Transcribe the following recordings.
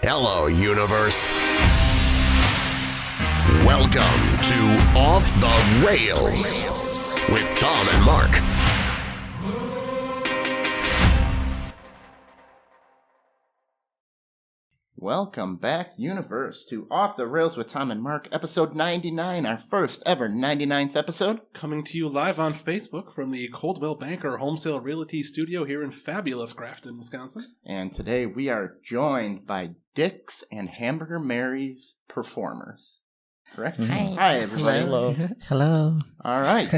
Hello, universe. Welcome to Off the Rails with Tom and Mark. Welcome back, universe, to Off the Rails with Tom and Mark, episode 99, our first ever 99th episode. Coming to you live on Facebook from the Coldwell Banker Wholesale Realty Studio here in fabulous Grafton, Wisconsin. And today we are joined by D.I.X and Hamburger Mary's performers. Correct? Hi, everybody. Hello. All right.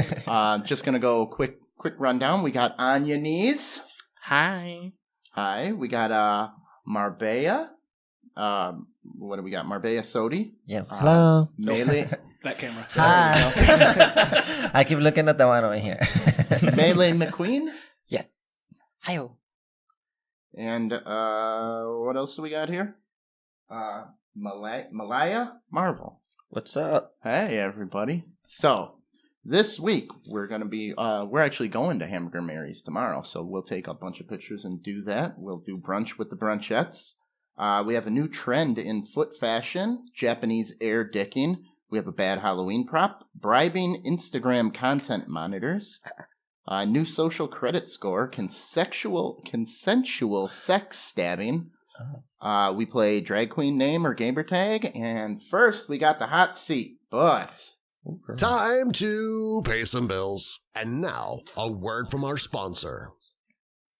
Just going to go quick rundown. We got Anya Knees. Hi. Hi. We got Marbella. What do we got? Marbella Sodi. Yes. Hello. Melee. That camera. Hi. I keep looking at the one over here. Melee McQueen. Yes. Hi-yo. And what else do we got here? Malaya Marvel. What's up? Hey, everybody. So, this week, we're going to be, we're actually going to Hamburger Mary's tomorrow, so we'll take a bunch of pictures and do that. We'll do brunch with the brunchettes. We have a new trend in foot fashion, Japanese air dicking. We have a bad Halloween prop, bribing Instagram content monitors, new social credit score, consensual sex stabbing. We play drag queen name or gamer tag, and first we got the hot seat, but... Time to pay some bills. And now, a word from our sponsor.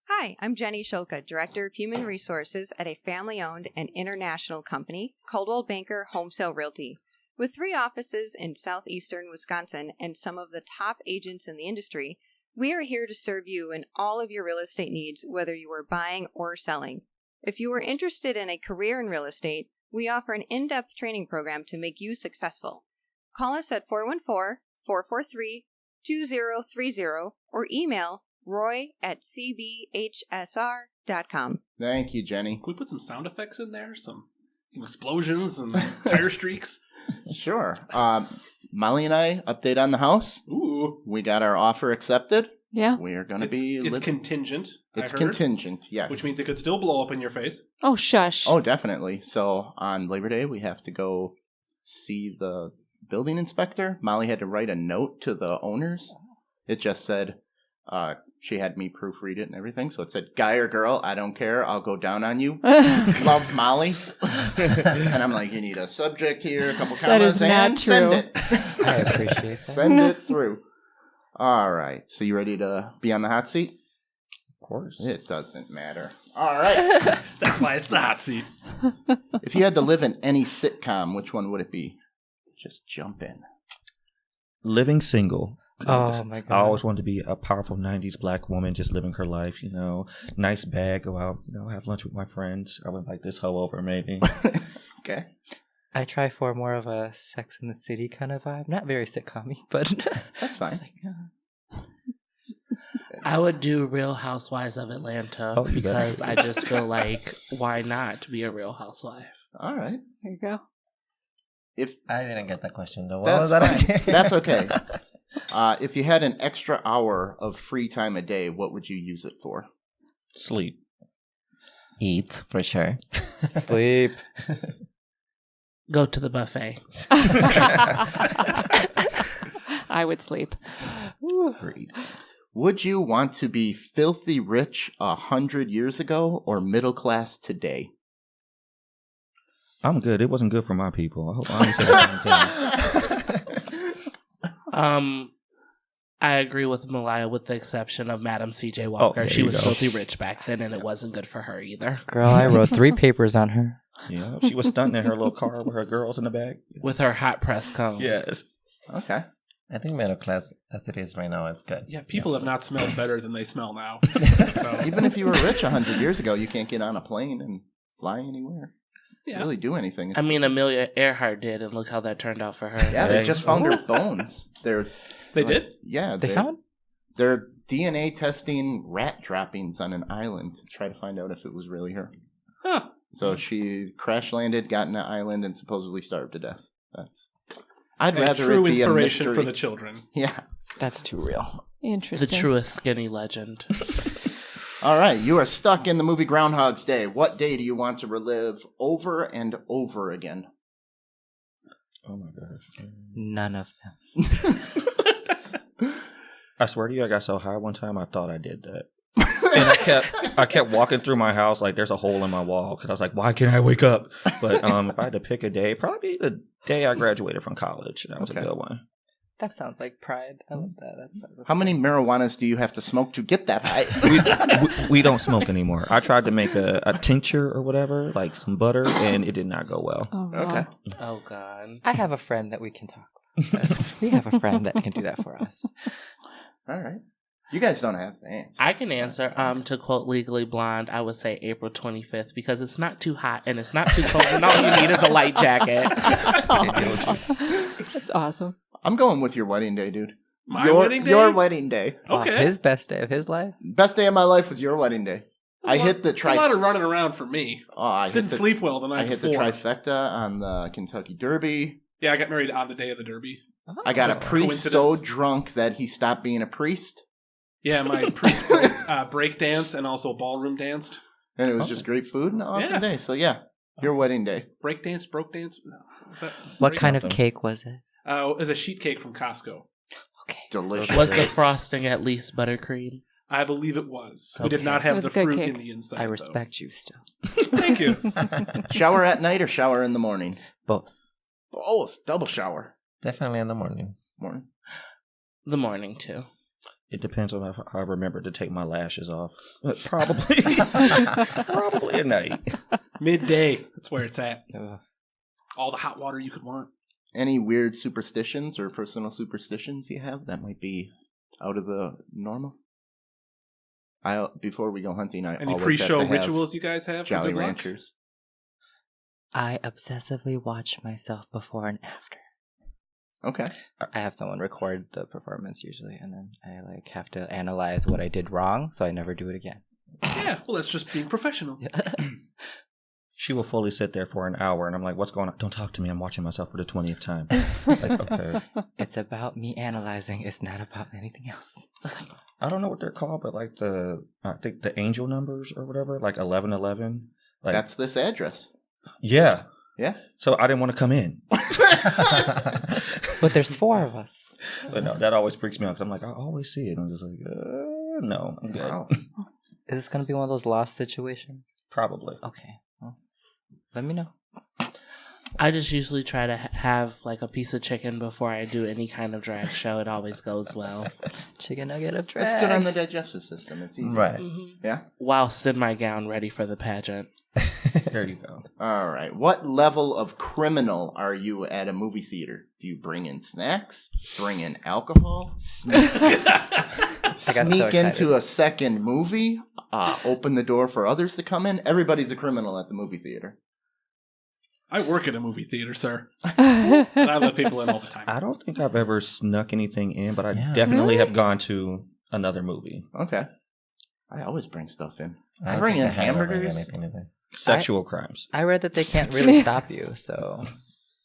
Hi, I'm Jenny Shulka, Director of Human Resources at a family-owned and international company, Coldwell Banker Wholesale Realty. With 3 offices in southeastern Wisconsin and some of the top agents in the industry, we are here to serve you in all of your real estate needs, whether you are buying or selling. If you are interested in a career in real estate, we offer an in-depth training program to make you successful. Call us at 414-443-2030 or email roy@cbhsr.com. Thank you, Jenny. Can we put some sound effects in there? Some explosions and tire streaks? Sure. Molly and I, update on the house. Ooh. We got our offer accepted. Yeah. We are going to be... It's contingent, It's I heard, contingent, yes. which means it could still blow up in your face. Oh, shush. Oh, definitely. So on Labor Day, we have to go see the building inspector. Molly had to write a note to the owners. It just said... she had me proofread it and everything. So it said, guy or girl, I don't care. I'll go down on you. Love, Molly. And I'm like, you need a subject here, a couple commas, and send it. I appreciate that. Send it through. All right. So you ready to be on the hot seat? Of course. It doesn't matter. All right. That's why it's the hot seat. If you had to live in any sitcom, which one would it be? Just jump in. Living single. Oh, my God. I always wanted to be a powerful 90s black woman just living her life, nice bag, go out, have lunch with my friends. I would invite this hoe over maybe. Okay. I try for more of a Sex in the City kind of vibe. Not very sitcom-y, but... That's fine. I would do Real Housewives of Atlanta because I just feel like, why not be a Real Housewife? All right. There you go. If I didn't get that question, though. That's was that fine. again? That's okay. If you had an extra hour of free time a day, what would you use it for? Sleep. Eat, for sure. Sleep. Go to the buffet. I would sleep. Agreed. Would you want to be filthy rich 100 years ago or middle class today? I'm good. It wasn't good for my people. I hope I only said the same thing. I agree with Malaya with the exception of Madam C.J. Walker. She was filthy rich back then, and it wasn't good for her either. Girl, I wrote 3 papers on her. Yeah, she was stunting in her little car with her girls in the back. With her hot press comb. Yes. Okay. I think middle class, as it is right now, is good. Yeah, people have not smelled better than they smell now. So. Even if you were rich 100 years ago, you can't get on a plane and fly anywhere. Yeah. Really do anything. I mean, Amelia Earhart did, and look how that turned out for her. Yeah, they just found her bones. They did? Yeah. They found? They're DNA testing rat droppings on an island to try to find out if it was really her. Huh. So she crash landed, got in an island, and supposedly starved to death. I'd rather true it be inspiration a mystery for the children. Yeah. That's too real. Interesting. The truest skinny legend. All right, you are stuck in the movie Groundhog's Day. What day do you want to relive over and over again? Oh my gosh. None of them. I swear to you, I got so high one time I thought I did that. And I kept walking through my house like there's a hole in my wall because I was like, why can't I wake up? But if I had to pick a day, probably the day I graduated from college. That was a good one. That sounds like pride. I love that. That's How many marijuanas do you have to smoke to get that high? we don't smoke anymore. I tried to make a tincture or whatever, like some butter, and it did not go well. Oh, Okay. Oh God. I have a friend that we can talk with. We have a friend that can do that for us. All right. You guys don't have to answer. I can answer. To quote Legally Blonde, I would say April 25th because it's not too hot and it's not too cold, and all you need is a light jacket. That's awesome. I'm going with your wedding day, dude. My wedding day? Your wedding day. Wow, Okay. his best day of his life? Best day of my life was your wedding day. I hit the It's a lot of running around for me. I Didn't sleep well the night I hit the before. trifecta on the Kentucky Derby. Yeah, I got married on the day of the Derby. I got a Just priest so coincidence. drunk that he stopped being a priest, Yeah, my priest break dance and also ballroom danced. and it was just great food and an awesome Yeah. day. So yeah, your wedding day. Break dance, broke dance. No, was that What break? kind of cake was it? It was a sheet cake from Costco. Okay. Delicious. Was the frosting at least buttercream? I believe it was. We did Okay. not It have was the a good fruit cake. in the inside. I though. respect you still. Thank you. Shower at night or shower in the morning? Both. Oh, it's double shower. Definitely in the morning. Morning. The morning too. It depends on if I remember to take my lashes off. Probably. Probably at night. Midday. That's where it's at. Ugh. All the hot water you could want. Any weird superstitions or personal superstitions you have that might be out of the normal? Before we go hunting, I Any always pre-show have to have rituals you guys have? for Jolly good luck? Ranchers. I obsessively watch myself before and after. Okay. I have someone record the performance usually, and then I have to analyze what I did wrong, so I never do it again. Yeah, well, that's just being professional. She will fully sit there for an hour, and I'm like, what's going on? Don't talk to me. I'm watching myself for the 20th time. Like, okay. It's about me analyzing. It's not about anything else. I don't know what they're called, but like I think the angel numbers or whatever, like 1111. Like, That's this address. yeah. Yeah. So I didn't want to come in. But there's 4 of us. But no, that always freaks me out because I'm like, I always see it. I'm just like, no, I'm good. Wow. Is this going to be one of those lost situations? Probably. Okay. Well, let me know. I just usually try to have like a piece of chicken before I do any kind of drag show. It always goes well. Chicken nugget of drag. That's good on the digestive system. It's easy. Right. Yeah. Whilst in my gown, ready for the pageant. There you go. All right. What level of criminal are you at a movie theater? Do you bring in snacks? Bring in alcohol? Sneak so into a second movie? Open the door for others to come in? Everybody's a criminal at the movie theater. I work at a movie theater, sir. And I let people in all the time. I don't think I've ever snuck anything in, but I Yeah. definitely have gone to another movie. Okay. I always bring stuff in. I bring think in I haven't bring hamburgers. anything either. Sexual crimes. I read that they can't really stop you, so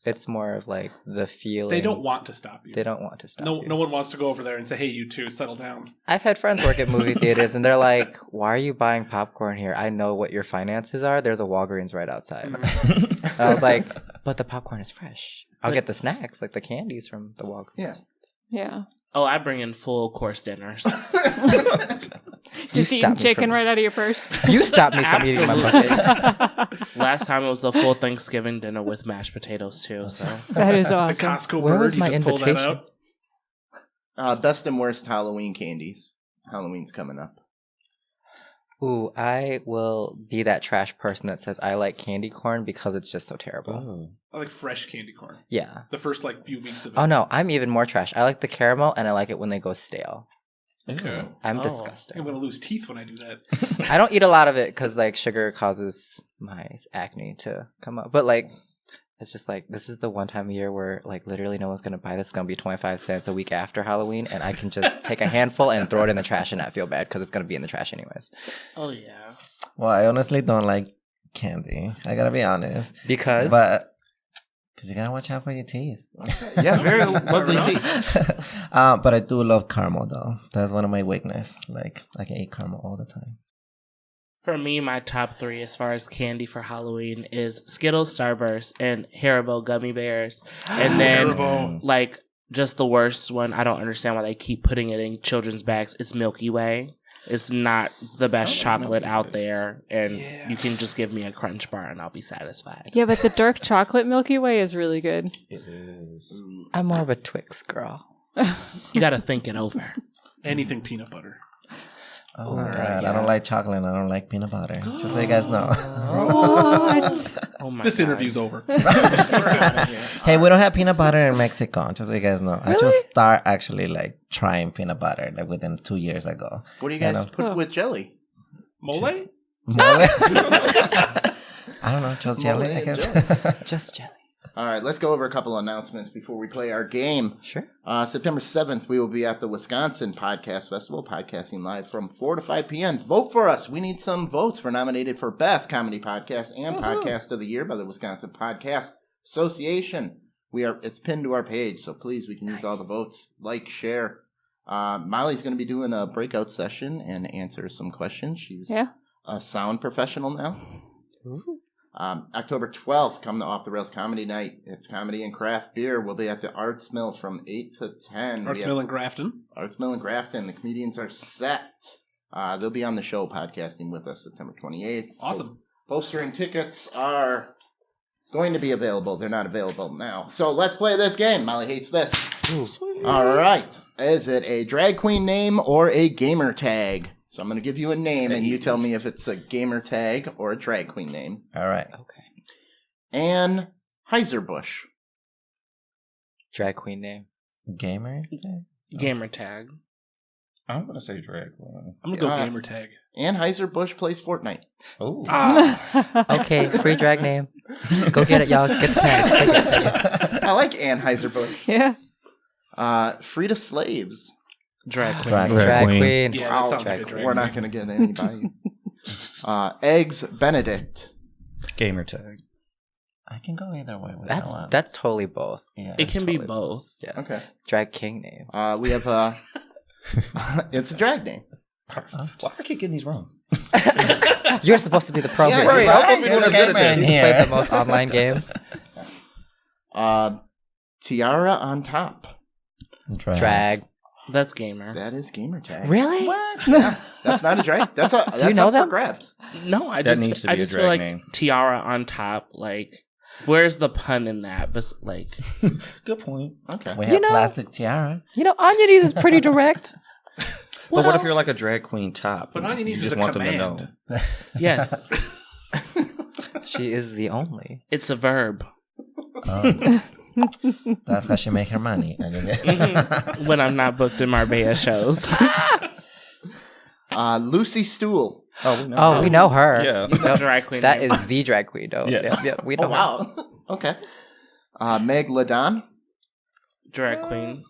it's more of like the feeling. They don't want to stop you. They don't want to stop No, you. no one wants to go over there and say, "Hey, you two, settle down." I've had friends work at movie theaters, and they're like, "Why are you buying popcorn here? I know what your finances are. There's a Walgreens right outside." Mm-hmm. And I was like, "But the popcorn is fresh. I'll get the snacks, like the candies from the Walgreens." Yeah. Yeah. Oh, I bring in full course dinners. Just stopped eating me chicken from- right out of your purse. You stopped me from eating my bucket. Last time it was the full Thanksgiving dinner with mashed potatoes too. So That is The awesome. Costco Where bird, was you my just pull that invitation? out. Best and worst Halloween candies. Halloween's coming up. Ooh, I will be that trash person that says I like candy corn because it's just so terrible. Oh. I like fresh candy corn. Yeah. The first few weeks of it. Oh no, I'm even more trash. I like the caramel, and I like it when they go stale. Okay. I'm Oh. disgusting. I'm gonna lose teeth when I do that. I don't eat a lot of it because like sugar causes my acne to come up. But like, it's just like this is the one time of year where like literally no one's gonna buy this. It's gonna be 25 cents a week after Halloween, and I can just take a handful and throw it in the trash and not feel bad because it's gonna be in the trash anyways. oh yeah. Well, I honestly don't like candy. I gotta be honest. Because Because you gotta watch out for your teeth. Yeah, very lovely teeth. But I do love caramel though. That's one of my weaknesses. Like I can eat caramel all the time. For me, my top 3 as far as candy for Halloween is Skittles, Starburst, and Haribo gummy bears. And then, Haribo. like, just the worst one, I don't understand why they keep putting it in children's bags. It's Milky Way. It's not the best chocolate out there, and you can just give me a Crunch Bar and I'll be satisfied. Yeah, but the dark chocolate Milky Way is really good. It is. I'm more of a Twix girl. You got to think it over. Anything peanut butter. Oh my Alright, god, yeah. I don't like chocolate and I don't like peanut butter. Just so you guys know. What? Oh my This God. interview's over. Hey, we don't have peanut butter in Mexico, just so you guys know. I Really? just start actually like trying peanut butter like within 2 years ago. What do you guys know. put with jelly? Mole? Mole? I don't know, just jelly, I and guess. Just jelly. All right, let's go over a couple announcements before we play our game. Sure. September 7th, we will be at the Wisconsin Podcast Festival, podcasting live from 4 to 5 p.m. Vote for us. We need some votes. We're nominated for Best Comedy Podcast and Podcast of the Year by the Wisconsin Podcast Association. It's pinned to our page, so please, we can use all the votes. Like, share. Molly's going to be doing a breakout session and answer some questions. She's a sound professional now. Ooh. October 12th, come to Off the Rails Comedy Night. It's comedy and craft beer. We'll be at the Arts Mill from 8 to 10. Arts Mill in Grafton. Arts Mill in Grafton. The comedians are set. They'll be on the show podcasting with us September 28th. Awesome. Poster and tickets are going to be available. They're not available now. So let's play this game. Molly hates this. All right. Is it a drag queen name or a gamer tag? So I'm going to give you a name, and you tell me if it's a gamer tag or a drag queen name. All right. Okay. Anne Heiserbush. Drag queen name. Gamer? Gamer tag. I'm going to say drag queen. I'm going to go gamer tag. Anne Heiserbush plays Fortnite. Oh. Okay, free drag name. Go get it, y'all. Get the tag. Take it. I like Anne Heiserbush. Yeah. Frida Slaves. Drag queen. Drag queen. Yeah, Wow, that sounds like a drag drag We're queen. not going to get anybody. Eggs Benedict. Gamer tag. I can go either way with that one. That's totally both. Yeah. It can be totally both. Yeah. Okay. Drag king name. We have it's a drag name. Why do I keep getting these wrong? You're supposed to be the pro. Yeah, here. right. You I'm supposed to be You're as the good as gamer in this. played here. the most online games. Tiara on top. Drag. That's gamer. That is gamer tag. Really? What? Yeah, that's not a drag. That's you know up that? for grabs. No, I That just needs to I be a just feel drag like name. tiara on top. Like, where's the pun in that? But like, Good point. Okay. We You have know- plastic tiara. You know, Anya D's is pretty direct. But what if you're like a drag queen top? But all you need is just a want them to command. know. yes, She is the only. it's a verb. Oh. That's how she make her money. When I'm not booked in Marbella shows. Lucy Stool. Oh, we know. Oh, we know her. Yeah. The drag queen. That name. is the drag queen, though. Yes. Yeah, we know Oh, wow. Okay. Meg Ladon. drag queen.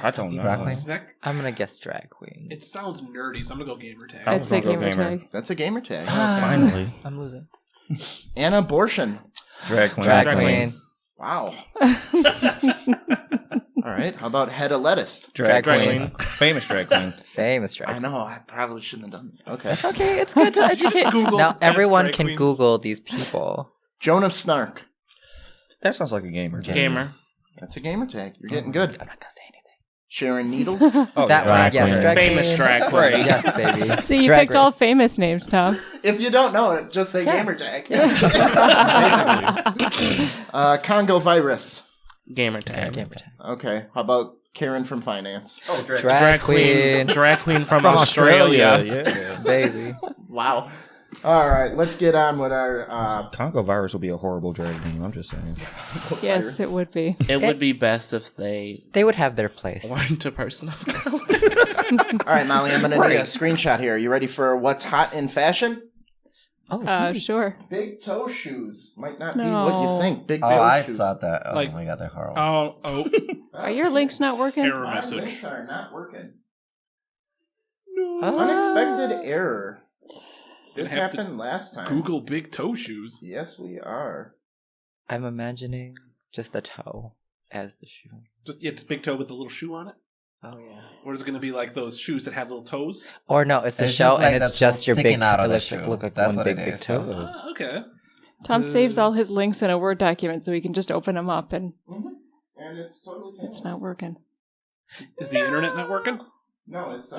I don't know. Drag queen? That- I'm gonna guess drag queen. It sounds nerdy, so I'm going to go gamer tag. I I'd was say gonna go gamer gamer. tag. That's a gamer tag. Finally. I'm losing. Anna Abortion. Drag queen. Drag, Drag queen. Wow. All right. How about Head of Lettuce? Drag Drag queen. Famous drag queen. Famous drag I queen. know. I probably shouldn't have done that. Okay. It's okay. It's good to educate. Google Now best everyone drag can queens. Google these people. Joan of Snark. That sounds like a gamer. tag. Gamer. That's a gamer tag. You're getting good. I'm not gonna say anything. Sharon Needles. Oh, That yeah. one, yes, queen. drag Famous queen. drag queen. Right. Yes, baby. So you Drag picked all race. famous names, Tom. If you don't know it, just say Yeah. gamer tag. Congo virus. Gamer tag. Gamer tag. Okay. How about Karen from finance? Oh, drag, Drag queen. Drag queen from, from Australia. Australia. Yeah. Baby. Wow. All right. Let's get on with our. Congo virus will be a horrible drag name. I'm just saying. Yes, it would be. It would be best if they They would have their place. weren't a person of color. All right, Molly. I'm going to need a screenshot here. Are you ready for what's hot in fashion? Oh, Sure. Big toe shoes might not be No. what you think. Big toe Oh, I shoes. saw that. Oh Like- my god, they're horrible. Oh, Are your links not working? error My message. links are not working. Ah. Unexpected error. This Gonna have to happened last time. Google big toe shoes. Yes, we are. I'm imagining just a toe as the shoe. Just big toe with a little shoe on it. Oh yeah. Or is it going to be like those shoes that have little toes? Or no, it's the It's shell just like and it's that's just your sticking big out toe. of It the looks shoe. look like That's one what big it is. toe. Ah, okay. Tom saves all his links in a Word document so he can just open them up, and And it's totally it's not working. Is the internet not working? No, it's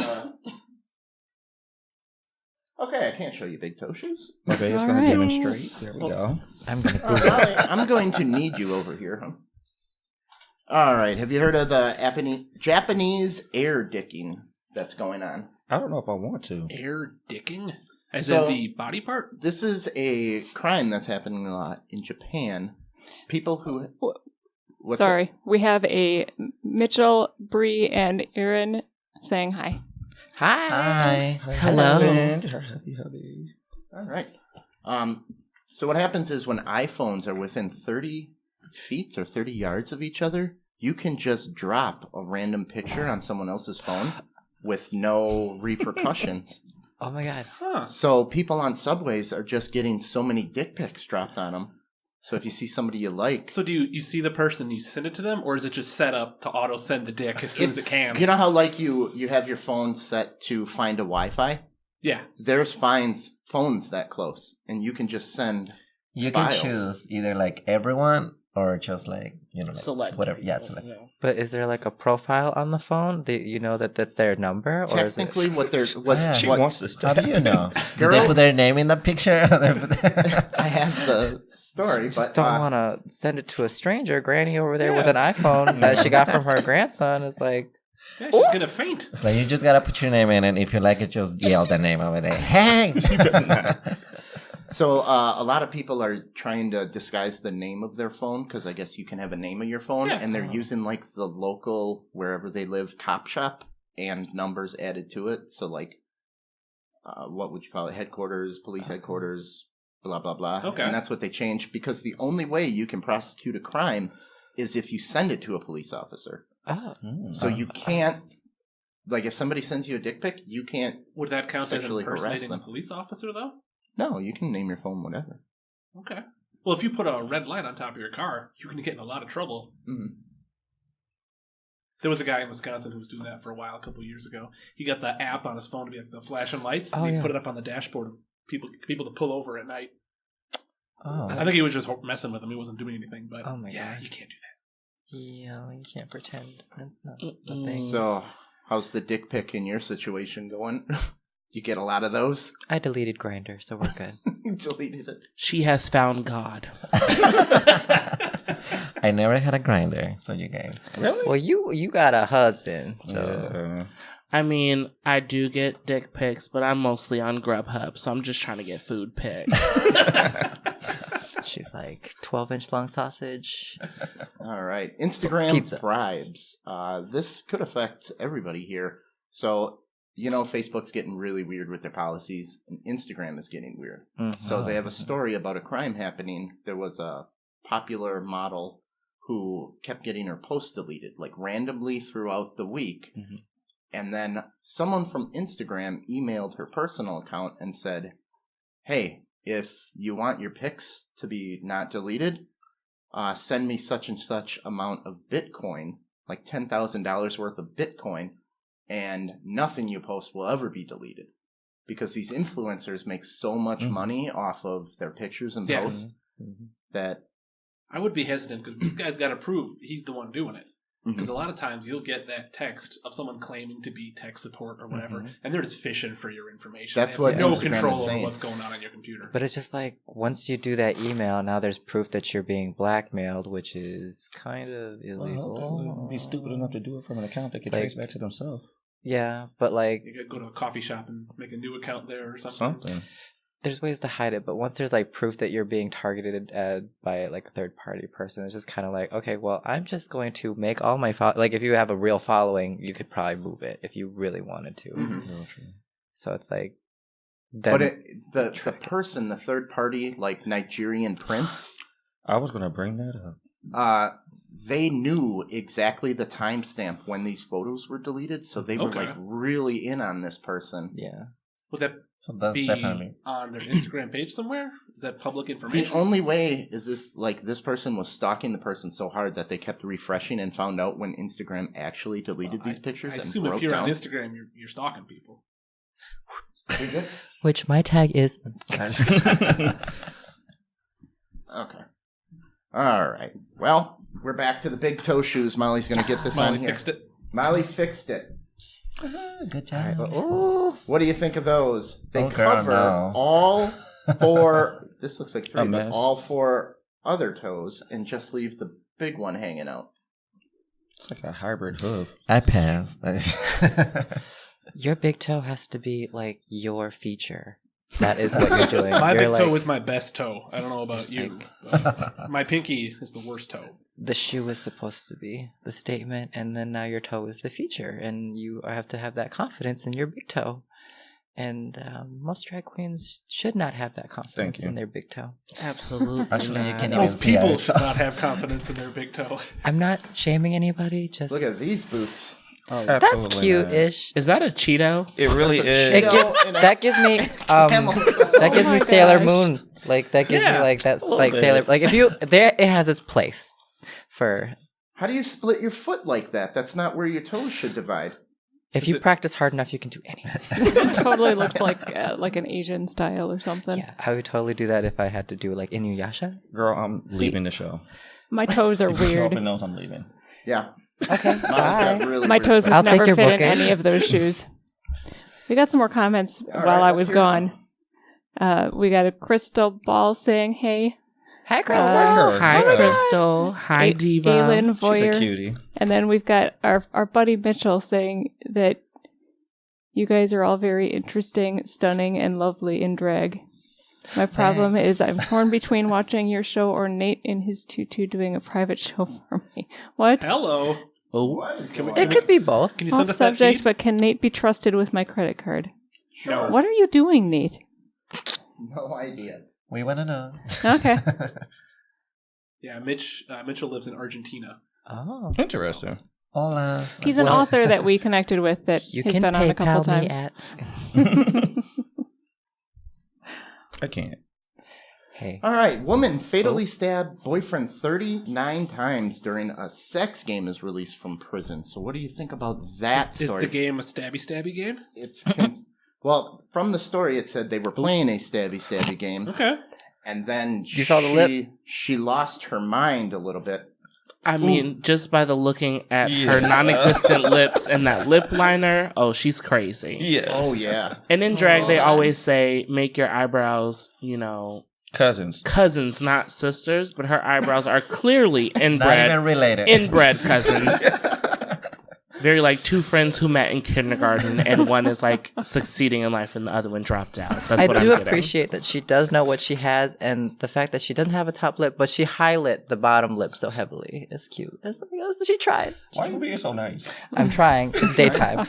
Okay, I can't show you big toe shoes. Okay, it's All going right. to demonstrate. There we go. I'm gonna Oh, Google. golly, I'm going to need you over here, huh? All right, have you heard of the Japanese air dicking that's going on? I don't know if I want to. Air dicking? As So- in the body part? This is a crime that's happening a lot in Japan. People who... What's Sorry, we have a Mitchell, Bree, and Aaron saying hi. Hi. Hi. Hello. Husband, her happy hubby. All right. So what happens is when iPhones are within 30 feet or 30 yards of each other, you can just drop a random picture on someone else's phone with no repercussions. Oh my god. Huh. So people on subways are just getting so many dick pics dropped on them. So if you see somebody you like... So do you see the person, you send it to them, or is it just set up to auto-send the dick as soon as it can? You know how like you have your phone set to find a Wi-Fi? Yeah. There's phones that close, and you can just send... You can files. choose either like everyone or just like, you know, like Select whatever. Yeah, people, select. yeah. But is there like a profile on the phone that you know that's their number, or is it? Technically, what there's... What, Yeah. She what, wants this to How do you happen. know? Did Girl- they put their name in the picture? I have the story, Just but... don't want to send it to a stranger. Granny over there with an iPhone that she got from her grandson is like, Yeah, she's gonna faint. It's like you just gotta put your name in, and if you like it, just yell the name over there. Hey! So a lot of people are trying to disguise the name of their phone because I guess you can have a name of your phone, Yeah. and they're using like the local wherever they live cop shop and numbers added to it. So like, what would you call it? Headquarters, police headquarters, blah blah blah. Okay. And that's what they changed because the only way you can prosecute a crime is if you send it to a police officer. oh, So you can't. Like if somebody sends you a dick pic, you can't. Would that count as Sexually harass impersonating a them. police officer, though? No, you can name your phone whatever. Okay. Well, if you put a red light on top of your car, you can get in a lot of trouble. Mhm. There was a guy in Wisconsin who was doing that for a while, a couple of years ago. He got the app on his phone to be like the flashing lights, and Oh, he yeah. put it up on the dashboard of people to pull over at night. Oh. I think he was just messing with them. He wasn't doing anything, but Oh my yeah, God. you can't do that. yeah, you can't pretend. That's not a thing. So, how's the dick pic in your situation going? You get a lot of those? I deleted Grinder, so we're good. You deleted it. She has found God. I never had a grinder, so you guys. Really? Well, you got a husband, so Yeah. I mean, I do get dick pics, but I'm mostly on Grubhub, so I'm just trying to get food pics. she's like 12-inch long sausage. All right. Instagram Pizza. bribes. This could affect everybody here. So, you know, Facebook's getting really weird with their policies, and Instagram is getting weird. Mhm. So they have a story about a crime happening. There was a popular model who kept getting her posts deleted, like randomly throughout the week. Mhm. And then someone from Instagram emailed her personal account and said, hey, if you want your pics to be not deleted, send me such and such amount of Bitcoin, like $10,000 worth of Bitcoin, and nothing you post will ever be deleted. Because these influencers make so much money off of their pictures and Yeah. posts that... I would be hesitant because this guy's got to prove he's the one doing it. Mhm. Because a lot of times you'll get that text of someone claiming to be tech support or whatever, and they're just fishing for your information. That's They what have no Instagram control is over saying. what's going on your computer. But it's just like once you do that email, now there's proof that you're being blackmailed, which is kind of illegal. Well, they wouldn't be stupid enough to do it from an account they could Like- trace back to themselves. Yeah, but like You could go to a coffee shop and make a new account there or something. Something. there's ways to hide it, but once there's like proof that you're being targeted by like a third party person, it's just kind of like, okay, well, I'm just going to make all my like if you have a real following, you could probably move it if you really wanted to. Mhm. Real true. So it's like, then But the person, the third party, like Nigerian prince, I was going to bring that up. they knew exactly the timestamp when these photos were deleted, so they were Okay. like really in on this person. yeah, Would that So that's be definitely. on their Instagram page somewhere? Is that public information? The only way is if like this person was stalking the person so hard that they kept refreshing and found out when Instagram actually deleted these pictures. I and assume broke if you're down. on Instagram, you're stalking people. Which my tag is. Okay. All right. Well, we're back to the big toe shoes. Molly's going to get this Molly on here. fixed it. Molly fixed it. Good job. What do you think of those? They Oh, girl, cover no. all four. This looks like three, A but mess. all four other toes, and just leave the big one hanging out. It's like a hybrid hoof. I pass. Your big toe has to be like your feature. That is what you're doing. My You're big toe like- is my best toe. I don't know about It's you. But my pinky is the worst toe. the shoe is supposed to be the statement, and then now your toe is the feature, and you have to have that confidence in your big toe. And most drag queens should not have that confidence you. in their big toe. Absolutely. Actually, you not. can't even Most see people it. should not have confidence in their big toe. I'm not shaming anybody. Just Look at these boots. Oh, that's Absolutely not. cute-ish. is that a Cheeto? It really That's a is. It Cheeto gives and a that gives me camel toe. that gives Oh me my Sailor gosh. Moon. Like that gives me Yeah, like that's a little like bit. Sailor. Like if you there, it has its place for How do you split your foot like that? That's not where your toes should divide. if Is you it- practice hard enough, you can do anything. It totally looks like an Asian style or something. Yeah, I would totally do that if I had to do like Inuyasha. Girl, I'm leaving the show. My toes are If you show up weird. and knows I'm leaving. Yeah. Okay, Molly's got bye. really My weird toes feet. would I'll take never your fit in book, eh? any of those shoes. We got some more comments All while right, I let's was hear gone. We got a Crystal Ball saying, "Hey," Hi, Crystal. her. Hi, Yeah. Crystal. Hi, A- Diva. Aylin She's a Voyer, cutie. and then we've got our buddy Mitchell saying that you guys are all very interesting, stunning, and lovely in drag. My problem Thanks. is I'm torn between watching your show or Nate in his tutu doing a private show for me. What? Hello. Oh, Can we, It could be both. Can you send Off us that subject, feed? but can Nate be trusted with my credit card? No. What are you doing, Nate? No idea. We want to know. Okay. Yeah, Mitchell lives in Argentina. Oh, Interesting. Hola. He's an Well, author that we connected with that you has can been on a couple PayPal me times. at. I can't. Hey, All right. Woman fatally stabbed boyfriend 39 times during a sex game is released from prison. So what do you think about that Is story? the game a stabby game? It's well, from the story it said they were playing a stabby game, Okay. and then You saw the lip? she lost her mind a little bit. I mean, just by the looking at Yeah. her non-existent lips and that lip liner, oh, she's crazy. Yes. Oh yeah. And in drag, they Oh. always say, make your eyebrows, Cousins. cousins, not sisters, but her eyebrows are clearly Not even inbred, related. inbred cousins. Very like two friends who met in kindergarten, and one is like succeeding in life and the other one dropped out. That's I what do I'm getting. appreciate that she does know what she has, and the fact that she doesn't have a top lip, but she highlight the bottom lip so heavily. It's cute. She tried. Why are you being so nice? I'm trying. It's daytime.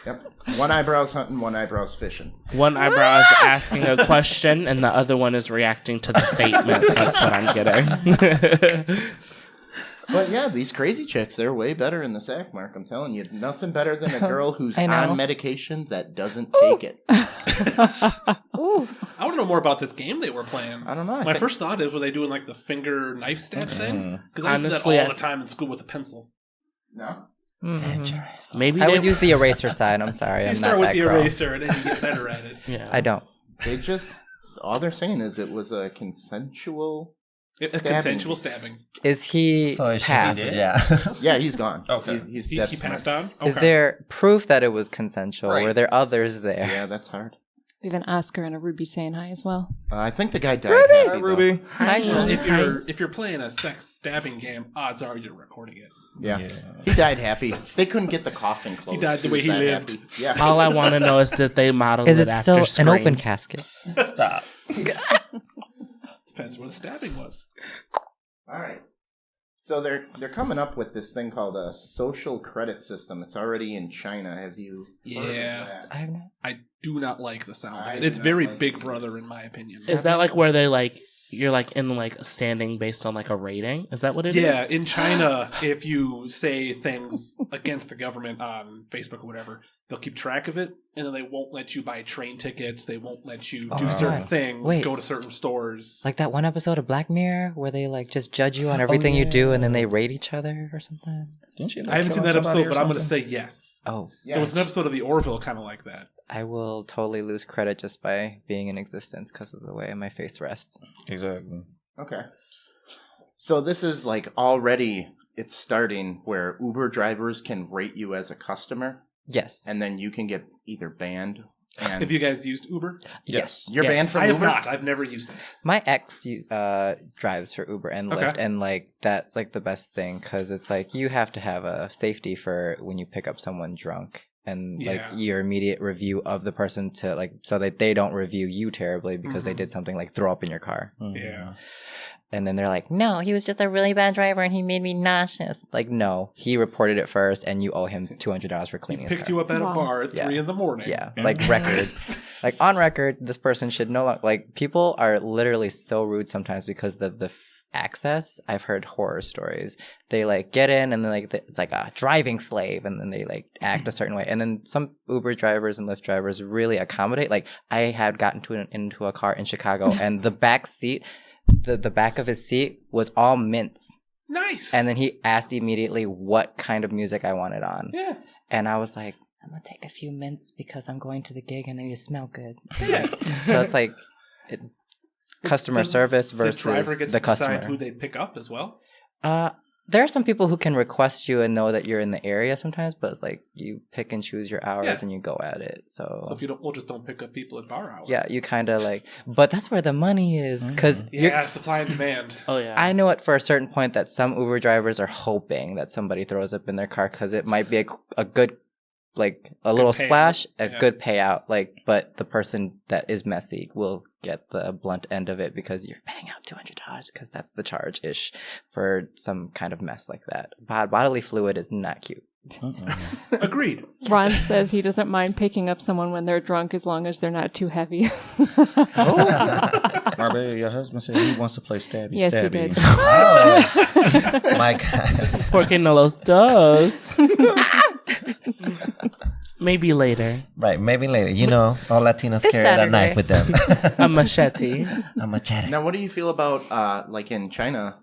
Yep. One eyebrow's hunting, one eyebrow's fishing. One eyebrow is asking a question, and the other one is reacting to the statement. That's what I'm getting. But yeah, these crazy chicks, they're way better in the sack, Mark. I'm telling you, nothing better than a girl who's I know. on medication that doesn't take it. Ooh. I want to know more about this game they were playing. I don't know. I My think- first thought is, were they doing like the finger knife stab thing? Because I used to do Honestly, that I all the time in school with a pencil. No. Mhm. Dangerous. Maybe I they would use the eraser side. I'm sorry. You I'm start not with that the girl. eraser and then you get better at it. Yeah. I don't. They just all they're saying is it was a consensual. It's a Stabbing. consensual stabbing. Is he So she passed? did, yeah. Yeah, he's gone. Okay. He's He, dead he to me. passed on? Is there proof that it was consensual? Right. Were there others there? Yeah, that's hard. We have an Oscar and a Ruby saying hi as well. I think the guy died. Ruby! happy, Hi, though. Ruby. Hi. Well, if you're playing a sex stabbing game, odds are you're recording it. Yeah. He died happy. They couldn't get the coffin closed. He died the way was he that lived. happy. Yeah. All I want to know is did they model Is it it after still an open Scream? casket? Stop. Depends where the stabbing was. All right. So they're coming up with this thing called a social credit system. It's already in China. Have you heard of Yeah. that? I have not. I do not like the sound I of it. do It's not very like Big it. Brother, in my opinion. Is that like where they like You're like in like a standing based on like a rating. Is that what it is? Yeah, in China, if you say things against the government on Facebook or whatever, they'll keep track of it, and then they won't let you buy train tickets. They won't let you do certain things, Wait. go to certain stores. Like that one episode of Black Mirror where they like just judge you on everything you do, and then they rate each other or something. Didn't she? I haven't seen that episode, but I'm going to say yes. Oh, There was an episode of The Orville kind of like that. I will totally lose credit just by being in existence because of the way my face rests. Exactly. Okay. So this is like already it's starting where Uber drivers can rate you as a customer, Yes. and then you can get either banned. And Have you guys used Uber? Yes. you're banned from I have Uber. not. I've never used it. My ex drives for Uber and Lyft, Okay. and like that's like the best thing because it's like you have to have a safety for when you pick up someone drunk, and like Yeah. your immediate review of the person to like so that they don't review you terribly because they did something like throw up in your car. Yeah. And then they're like, no, he was just a really bad driver and he made me nauseous. Like, no, he reported it first and you owe him $200 for He cleaning his picked car. you up at Wow. a bar at 3 in the morning. Yeah, like record. Like on record, this person should no longer, like people are literally so rude sometimes because of the access. I've heard horror stories. They like get in and then like it's like a driving slave and then they like act a certain way. And then some Uber drivers and Lyft drivers really accommodate. Like I had gotten into a car in Chicago and the back seat, the back of his seat was all mints. Nice. And then he asked immediately what kind of music I wanted on. Yeah. And I was like, I'm going to take a few mints because I'm going to the gig and I need to smell good. Yeah. So it's like customer service The versus driver gets the to decide customer. who they pick up as well. There are some people who can request you and know that you're in the area sometimes, but it's like you pick and choose your hours Yeah. and you go at it. So So if you don't, we'll just don't pick up people at bar hours. yeah, you kind of like, but that's where the money is because Yeah, supply and demand. Oh yeah. I know it for a certain point that some Uber drivers are hoping that somebody throws up in their car because it might be a good, like a little payout. splash, a Yeah. good payout. Like, but the person that is messy will get the blunt end of it because you're paying out $200 because that's the charge ish for some kind of mess like that. Bodily fluid is not cute. Agreed. Ron says he doesn't mind picking up someone when they're drunk as long as they're not too heavy. Marbella, your husband said he wants to play stabby Yes, he stabby. did. Oh, my God. Porque no los dos. Maybe later. Right, maybe later. You know, all Latinos This carry a knife Saturday. with them. A machete. A machete. Now, what do you feel about like in China?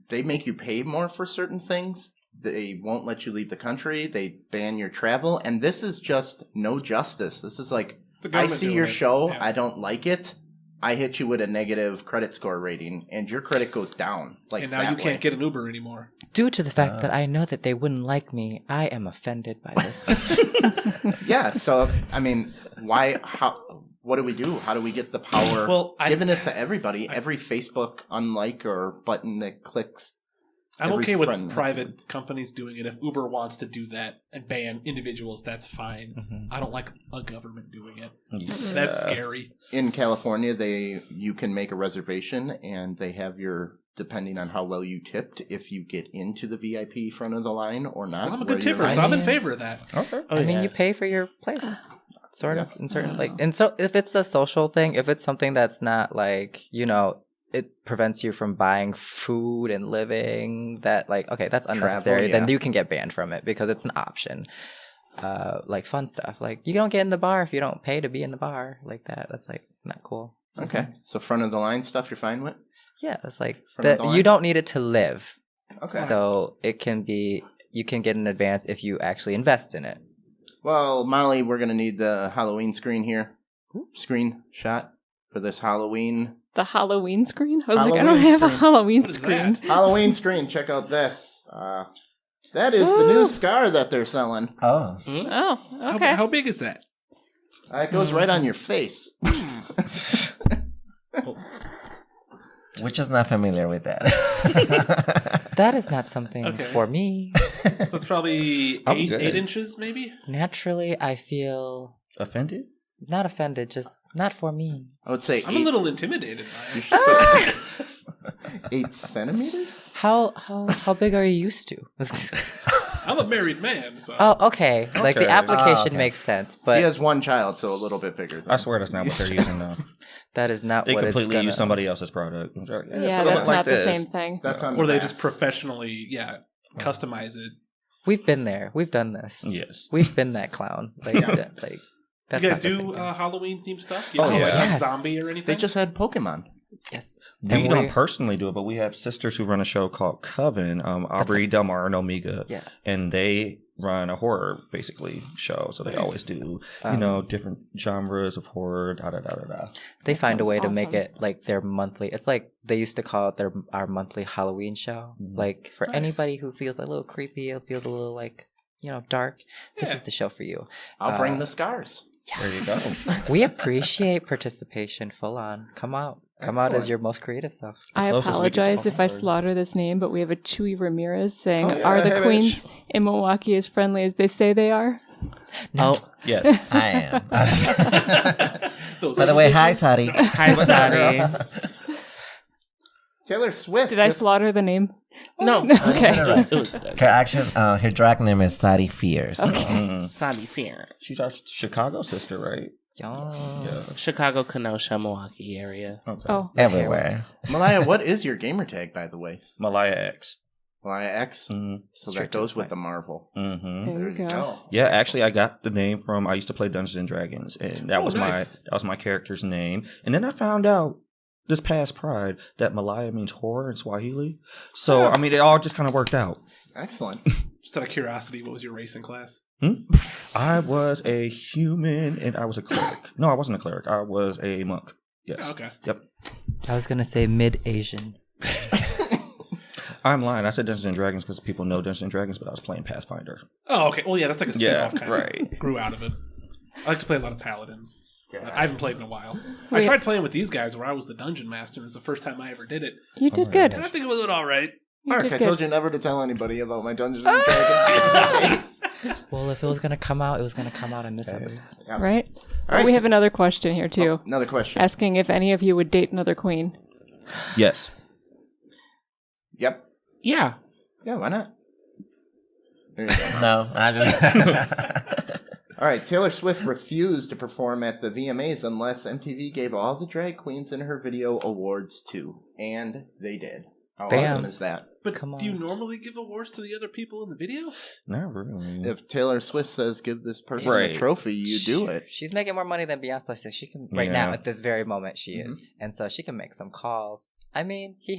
They make you pay more for certain things. They won't let you leave the country. They ban your travel, and this is just no justice. This is like The I government see doing your it. show, Yeah. I don't like it. I hit you with a negative credit score rating, and your credit goes down. Like And now that you can't way. get an Uber anymore. Due to the fact that I know that they wouldn't like me, I am offended by this. Yeah. So I mean, why? How? What do we do? How do we get the power? Well, giving it to everybody. Every Facebook unlike or button that clicks. I'm Every okay with friend. private companies doing it. If Uber wants to do that and ban individuals, that's fine. Mhm. I don't like a government doing it. That's scary. In California, you can make a reservation, and they have your, depending on how well you tipped, if you get into the VIP front of the line or not. Well, I'm a where good your tipper, line so I'm in is. favor of that. Okay. Oh, I mean, yeah. you pay for your place, sort of, in certain Yeah. and so if it's a social thing, if it's something that's not like it prevents you from buying food and living, that like okay, that's unnecessary. Travel, Then yeah. you can get banned from it because it's an option. Like fun stuff, like you don't get in the bar if you don't pay to be in the bar like that. That's like not cool. Okay, so front of the line stuff you're fine with? Yeah, it's like Front of the you line? don't need it to live. Okay. So it can be you can get in advance if you actually invest in it. Well, Molly, we're going to need the Halloween screen here. Screenshot for this Halloween. The Halloween screen? I was like, I Halloween don't have a screen. Halloween What is screen. that? Halloween screen, check out this. That is the new scar that they're selling. Oh. Oh, okay. How big is that? It goes right on your face. We're just not familiar with that. That is not something Okay. for me. So it's probably I'm eight good. inches, maybe? Naturally, I feel Offended? not offended, just not for me. I would say I'm a little intimidated by You it. should say 8 centimeters? How big are you used to? I'm a married man, so. Oh, okay. Like the Okay. application okay. makes sense, but He has one child, so a little bit bigger. Than I swear that's not what they're using though. that is not They what it's completely gonna. use somebody else's product. It's Yeah, gonna that's look like not the this. same thing. That's on Or the they back. just professionally, customize it. We've been there. We've done this. Yes. We've been that clown. Like, like that's You guys not the same do thing. Halloween themed stuff? Oh, Like yes. zombie or anything? They just had Pokemon. Yes. We And don't we're- personally do it, but we have sisters who run a show called Coven, Aubrey, Delmar, and Omega. Yeah. And they run a horror, basically, show. So they Nice. always do, Um, different genres of horror, da-da-da-da-da. They That find a sounds way to make awesome. it like their monthly. It's like they used to call it our monthly Halloween show. Mhm. Like for Nice. anybody who feels a little creepy, it feels a little like dark. This Yeah. is the show for you. I'll bring Uh, the scars. There you go. We appreciate participation. Full on. Come out. Come out as Excellent. your most creative self. I closest we get to apologize if I Hamburger. slaughter this name, but we have a Chewy Ramirez saying, Oh, yeah, "Are the hey, queens bitch. in Milwaukee as friendly as they say they are?" No. Oh, Yes. I am. Those By are the way, hi, bitches. Sadi. hi, Sadi. Taylor Swift. Did I just- slaughter the name? No. Okay. It was good. Her actual, her drag name is Sadi Fears. Okay. Mhm. Sadi Fear. She's our Chicago sister, right? Yes. Chicago, Kenosha, Milwaukee area. Okay. Oh, Everywhere. Malaya, what is your gamer tag, by the way? Malaya X. Malaya X. Mm-hmm. So Straight that to goes the with point. the Marvel. Mm-hmm. there you go. Yeah, actually, I got the name from. I used to play Dungeons and Dragons, and that Oh, was nice. my character's name. And then I found out this past Pride that Malaya means horror in Swahili. So I mean, it all just kind of worked out. Excellent. Just out of curiosity, what was your race in class? I was a human, and I was a cleric. No, I wasn't a cleric. I was a monk. Yes. Oh, okay. Yep. I was gonna say mid-Asian. I'm lying. I said Dungeons and Dragons because people know Dungeons and Dragons, but I was playing Pathfinder. Oh, okay. Well, yeah, that's like a Yeah, spin-off kind right. of. Grew out of it. I like to play a lot of paladins. I haven't played in a while. I Wait. tried playing with these guys where I was the dungeon master. It was the first time I ever did it. You did Oh, good. And I think it was all right. You Mark, did I good. told you never to tell anybody about my Dungeons and Dragons. Well, if it was gonna come out, it was gonna come out in this episode. Yeah. Right? All Well, right. we have another question here, Oh, too. another question. Asking if any of you would date another queen. Yes. Yep. Yeah. Yeah, why not? There you go. No, I just. All right, Taylor Swift refused to perform at the VMAs unless MTV gave all the drag queens in her video awards to. And they did. How Damn. awesome is that? But Come do you on. normally give awards to the other people in the video? Not really. If Taylor Swift says give this person Right. a trophy, you do it. She's making more money than Beyonce, so she can right now Yeah. at this very moment she is, and so she can make some calls. I mean, he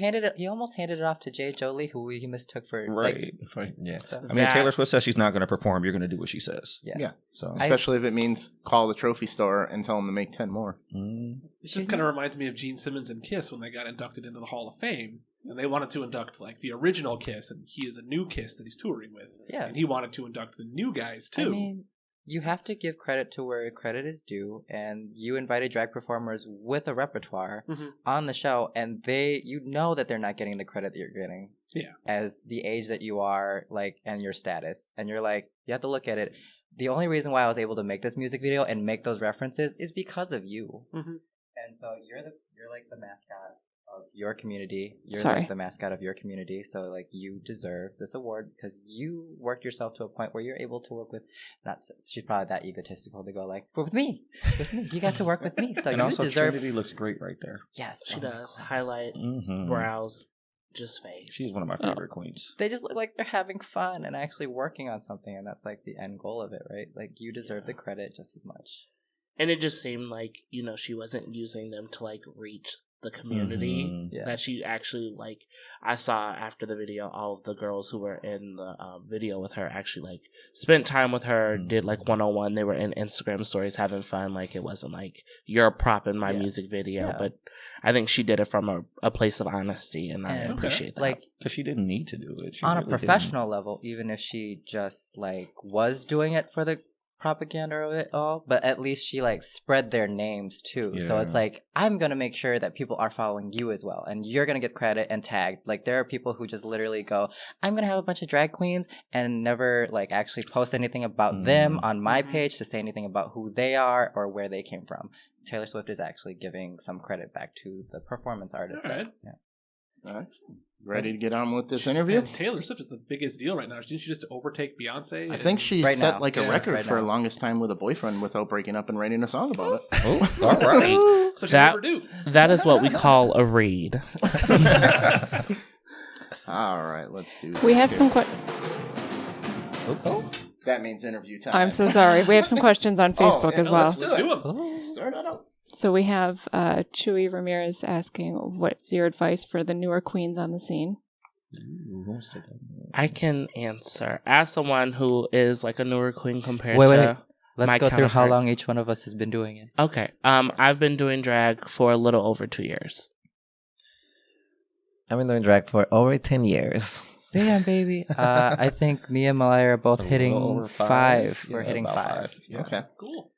almost handed it off to Jay Jolie, who he mistook for Right. Yeah. So, I mean, That- Taylor Swift says she's not going to perform. You're going to do what she says. yes. Yeah. So. Especially if it means call the trophy store and tell them to make 10 more. Mm. It just kind of reminds me of Gene Simmons and Kiss when they got inducted into the Hall of Fame. And they wanted to induct like the original Kiss, and he is a new Kiss that he's touring with. Yeah. And he wanted to induct the new guys too. I mean, you have to give credit to where credit is due, and you invited drag performers with a repertoire Mhm. on the show, and you know that they're not getting the credit that you're getting. Yeah. As the age that you are, like, and your status, and you're like, you have to look at it. The only reason why I was able to make this music video and make those references is because of you. Mhm. And so you're like the mascot of your community. You're Sorry. like the mascot of your community. So like you deserve this award because you worked yourself to a point where you're able to work with. She's probably that egotistical to go like, but with me, you got to work with me. So And you also, deserve. Trinity looks great right there. Yes, She does. Highlight, Mm-hmm. brows, just face. She's one of my favorite queens. They just look like they're having fun and actually working on something, and that's like the end goal of it, right? Like you deserve the credit just as much. And it just seemed like, she wasn't using them to, like, reach the community. Mhm. Yeah. That she actually, like, I saw after the video, all of the girls who were in the video with her actually, like, spent time with her, did, like, one-on-one. They were in Instagram stories having fun. Like, it wasn't like, you're a prop in my Yeah. music video. Yeah. But I think she did it from a place of honesty, and I And, appreciate that. Like, Because she didn't need to do it. She on a really didn't. professional level, even if she just like was doing it for the propaganda of it all, but at least she like spread their names too. So it's Yeah. like, I'm gonna make sure that people are following you as well, and you're gonna get credit and tagged. Like there are people who just literally go, I'm gonna have a bunch of drag queens and never like actually post anything about them on my page to say anything about who they are or where they came from. Taylor Swift is actually giving some credit back to the performance artist. All right. Yeah. All right. Ready to get on with this interview? And Taylor Swift is the biggest deal right now. Didn't she just overtake Beyonce? I think she Right set now. like a Yes, record right for now. longest time with a boyfriend without breaking up and writing a song about it. Oh, all right. So she's That- overdue. That is what we call a read. All right, let's do this. We have here. some questions. That means interview time. I'm so sorry. We have some questions on Facebook as well. Let's do Let's it. do 'em. Start it out. So we have Chewy Ramirez asking, what's your advice for the newer queens on the scene? I can answer. As someone who is like a newer queen compared Wait. to Let's my go through how counterpart. long each one of us has been doing it. Okay. I've been doing drag for a little over 2 years. I've been doing drag for over 10 years. Damn, baby. I think me and Malaya are both hitting over 5. We're Yeah, hitting about 5. Yeah. Okay. Cool.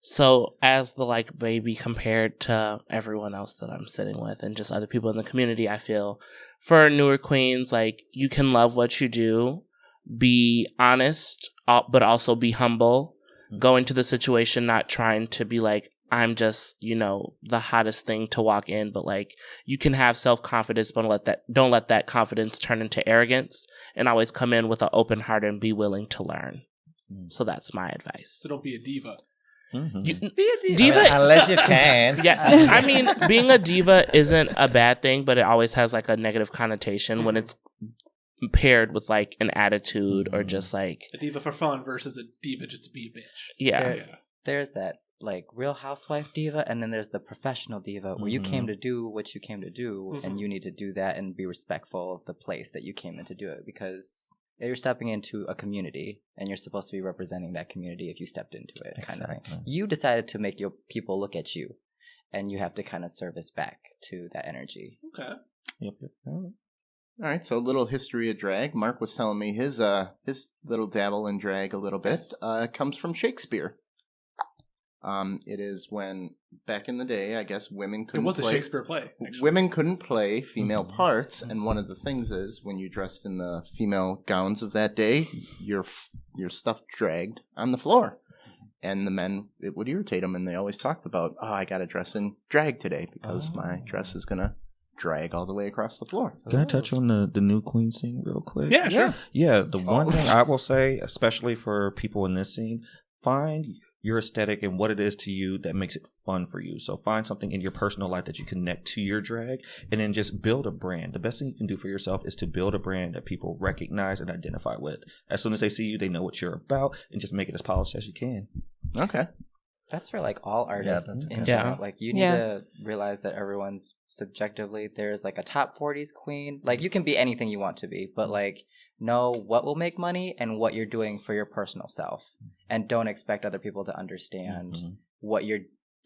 So as the like baby compared to everyone else that I'm sitting with and just other people in the community, I feel for newer queens, like you can love what you do, be honest, but also be humble. Go into the situation not trying to be like, I'm just, the hottest thing to walk in, but like you can have self-confidence, but don't let that confidence turn into arrogance, and always come in with an open heart and be willing to learn. So that's my advice. So don't be a diva. Mm-hmm. Diva, Unless you can. yeah, I mean, being a diva isn't a bad thing, but it always has like a negative connotation when it's paired with like an attitude or just like A diva for fun versus a diva just to be a bitch. yeah. There's that like Real Housewife diva, and then there's the professional diva where you came to do what you came to do, and you need to do that and be respectful of the place that you came in to do it, because you're stepping into a community and you're supposed to be representing that community if you stepped into it. Kind of thing. You decided to make your people look at you, and you have to kind of service back to that energy. Okay. Yep. All right, so a little history of drag. Mark was telling me his little dabble in drag a little bit comes from Shakespeare. It is when back in the day, I guess women It couldn't was play. a Shakespeare play. Actually. Women couldn't play female parts, and one of the things is when you dressed in the female gowns of that day, your stuff dragged on the floor, and the men, it would irritate them, and they always talked about, oh, I got to dress in drag today because my dress is gonna drag all the way across the floor. Can I touch on the new queen scene real quick? Yeah, sure. Yeah, the one thing I will say, especially for people in this scene, find your aesthetic and what it is to you that makes it fun for you. So find something in your personal life that you connect to your drag, and then just build a brand. The best thing you can do for yourself is to build a brand that people recognize and identify with. As soon as they see you, they know what you're about, and just make it as polished as you can. Okay. That's for like all artists that's in good. general. Like you need Yeah. to realize that everyone's subjectively, there's like a top 40s queen. Like you can be anything you want to be, but like know what will make money and what you're doing for your personal self, and don't expect other people to understand what you're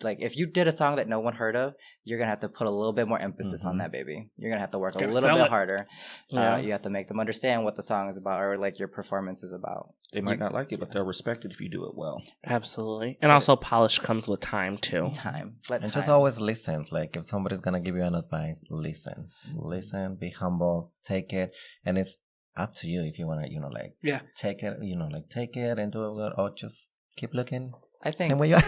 like. If you did a song that no one heard of, you're gonna have to put a little bit more emphasis on that, baby. You're gonna have to work a Gotta little sell bit it. harder. Yeah. You have to make them understand what the song is about, or like your performance is about. They might not like it, but they'll respect it if you do it well. Absolutely. And also polish comes with time too. And just always listen. Like if somebody's gonna give you an advice, listen, be humble, take it, and it's up to you if you wanna, Yeah. take it, take it and do it good, or just keep looking. I think Same way you are.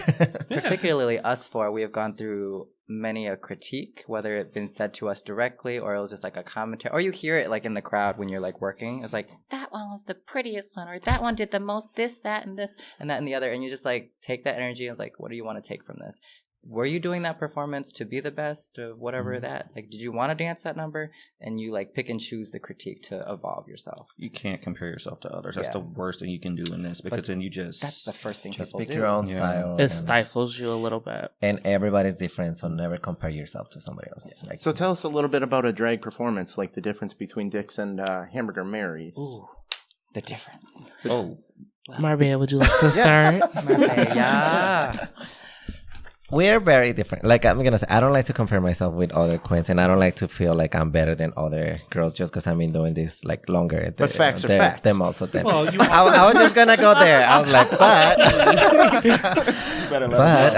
particularly us four, we have gone through many a critique, whether it been said to us directly or it was just like a commentary, or you hear it like in the crowd when you're like working. It's like, that one was the prettiest one, or that one did the most this, that, and this, and that, and the other. And you just like take that energy and it's like, what do you want to take from this? Were you doing that performance to be the best of whatever that? Like, did you want to dance that number? And you like pick and choose the critique to evolve yourself. You can't compare yourself to others. That's the worst thing you can do in this, because then you just... That's the first thing Just people pick do. your own Yeah. style. It stifles you a little bit. And everybody's different, so never compare yourself to somebody else. Like, So tell us a little bit about a drag performance, like the difference between D.I.X and Hamburger Mary's. Ooh, the difference. Oh, Marbella, would you like to start? Yeah. we are very different. Like I'm gonna say, I don't like to compare myself with other queens, and I don't like to feel like I'm better than other girls just because I've been doing this like longer. But facts are facts. Them also them. Well, you I was just gonna go there. I was like, but I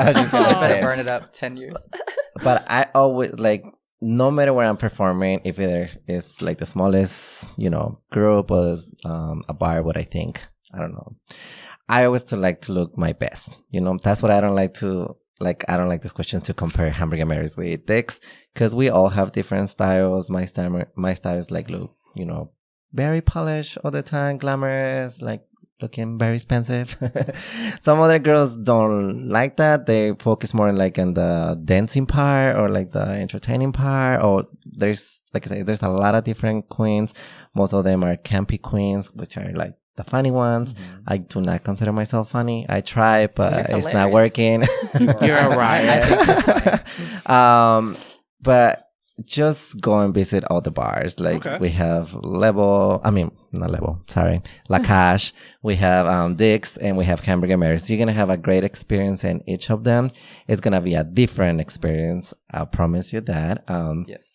was just gonna Better say, burn it up 10 years. but I always like, no matter where I'm performing, if either it's like the smallest, group or a bar, what I think, I don't know. I always like to look my best. That's what I don't like to. Like, I don't like this question to compare Hamburger Mary's with D.I.X. because we all have different styles. My style is like look, very polished all the time, glamorous, like looking very expensive. Some other girls don't like that. They focus more like on the dancing part or like the entertaining part. Or there's, like I say, there's a lot of different queens. Most of them are campy queens, which are like the funny ones. I do not consider myself funny. I try, but it's not working. You're a riot. But just go and visit all the bars. Like we have not Level, sorry, La Cache. We have D.I.X and we have Hamburger Mary's. You're gonna have a great experience in each of them. It's gonna be a different experience. I promise you that. Yes.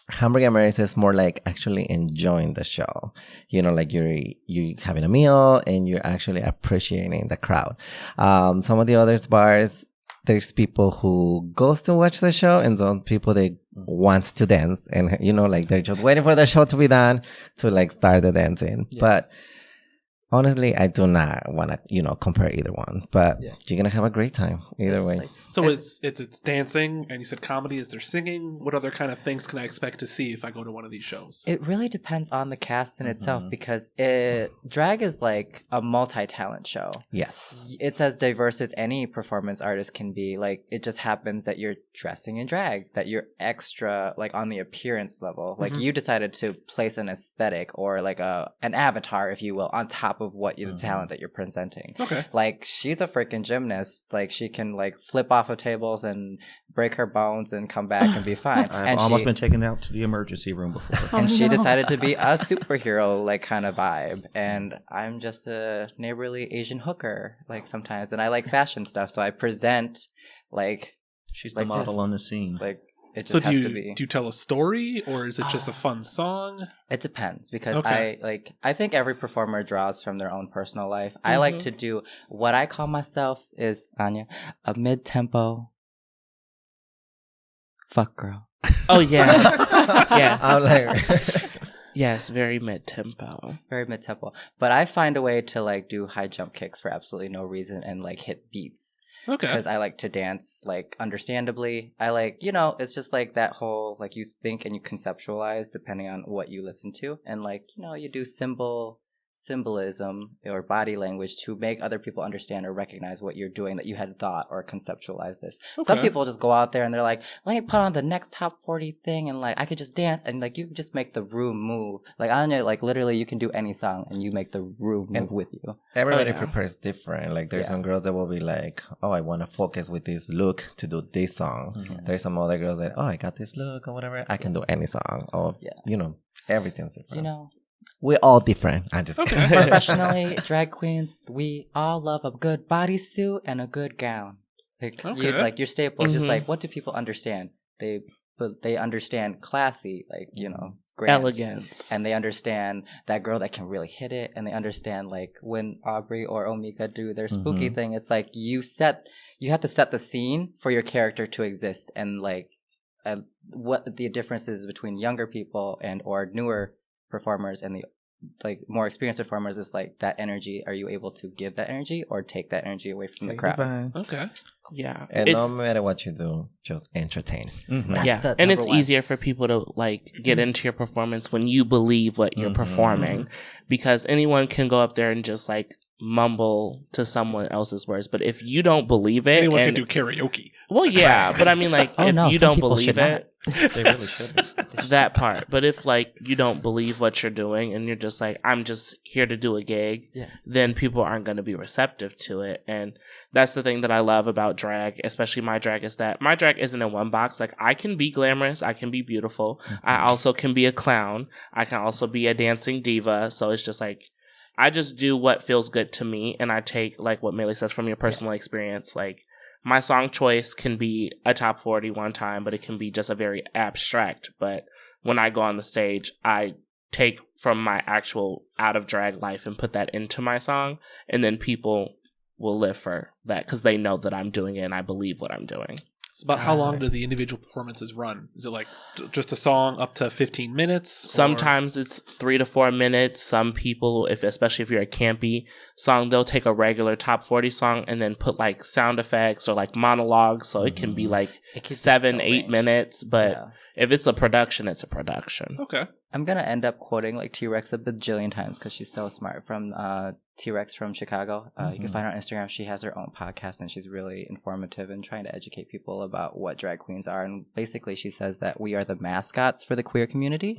Hamburger Mary's is more like actually enjoying the show. Like you're having a meal and you're actually appreciating the crowd. Some of the other bars, there's people who goes to watch the show and some people they wants to dance and like they're just waiting for the show to be done to like start the dancing. Yes. But honestly, I do not want to compare either one, but you're gonna have a great time either way. So it's dancing, and you said comedy. Is there singing? What other kind of things can I expect to see if I go to one of these shows? It really depends on the cast in itself, because drag is like a multi-talent show. Yes. It's as diverse as any performance artist can be. Like, it just happens that you're dressing in drag, that you're extra, like, on the appearance level. Like, you decided to place an aesthetic or, like, an avatar, if you will, on top of what the talent that you're presenting. Okay. Like, she's a freaking gymnast. Like, she can, like, flip off of tables and break her bones and come back and be fine. I've almost been taken out to the emergency room before. And she decided to be a superhero, like, kind of vibe. And I'm just a neighborly Asian hooker, like, sometimes. And I like fashion stuff, so I present, like... She's like the model this. On the scene. Like, it just So has to be. do you tell a story, or is it just a fun song? It depends, because I think every performer draws from their own personal life. I like to do what I call myself is, Anya, a mid-tempo fuck girl. Oh, yeah. Yes. I'm like... Yes, very mid-tempo. Very mid-tempo. But I find a way to, like, do high jump kicks for absolutely no reason and, like, hit beats. Okay. Because I like to dance, like, understandably. I like, it's just like that whole, like, you think and you conceptualize depending on what you listen to. And, like, you do symbolism or body language to make other people understand or recognize what you're doing, that you had thought or conceptualized this. Okay. Some people just go out there and they're like, let me put on the next top 40 thing and, like, I could just dance and, like, you just make the room move. Like, I don't know, like, literally you can do any song and you make the room move with you. Everybody prepares different. Like, there's some girls that will be like, oh, I want to focus with this look to do this song. Mm-hmm. There's some other girls that, oh, I got this look or whatever. I can do any song. Or, everything's different. We're all different. I just Professionally, drag queens, we all love a good bodysuit and a good gown. Like your staples. Just like, what do people understand? They understand classy, like, grand. Elegance. And they understand that girl that can really hit it. And they understand, like, when Aubrey or Omika do their spooky thing, it's like you have to set the scene for your character to exist. And, like, what the difference is between younger people and or newer performers and the more experienced performers is like that energy. Are you able to give that energy or take that energy away from the crowd? Okay. Yeah. And no matter what you do, just entertain. Yeah. And it's easier for people to like get into your performance when you believe what you're performing, because anyone can go up there and just like mumble to someone else's words, but if you don't believe it, anyone can do karaoke. Well, yeah, but I mean, like, if you don't believe it, they really shouldn't. That part. But if like you don't believe what you're doing and you're just like, I'm just here to do a gig, then people aren't going to be receptive to it. And that's the thing that I love about drag, especially my drag, is that my drag isn't in one box. Like, I can be glamorous, I can be beautiful, I also can be a clown, I can also be a dancing diva. So it's just like, I just do what feels good to me, and I take, like what Millie says, from your personal experience. Like, my song choice can be a top 40 one time, but it can be just a very abstract. But when I go on the stage, I take from my actual out of drag life and put that into my song, and then people will live for that because they know that I'm doing it and I believe what I'm doing. So about how long do the individual performances run? Is it like just a song up to 15 minutes? Sometimes it's 3 to 4 minutes. Some people, especially if you're a campy song, they'll take a regular top 40 song and then put like sound effects or like monologues. So it can be like 7-8 minutes. But if it's a production, it's a production. Okay. I'm going to end up quoting like T-Rex a bajillion times because she's so smart from T-Rex from Chicago. You can find her on Instagram. She has her own podcast and she's really informative and trying to educate people about what drag queens are. And basically she says that we are the mascots for the queer community.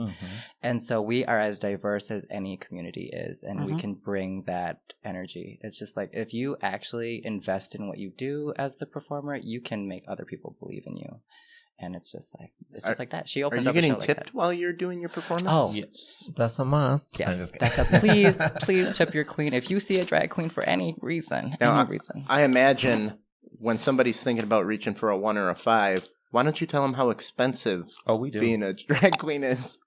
And so we are as diverse as any community is, and we can bring that energy. It's just like if you actually invest in what you do as the performer, you can make other people believe in you. And it's just like that. She opens up. Are you getting tipped while you're doing your performance? Oh, yes, that's a must. Yes, that's a please tip your queen if you see a drag queen for any reason. Now, I imagine when somebody's thinking about reaching for a 1 or a 5, why don't you tell them how expensive we do. Being a drag queen is?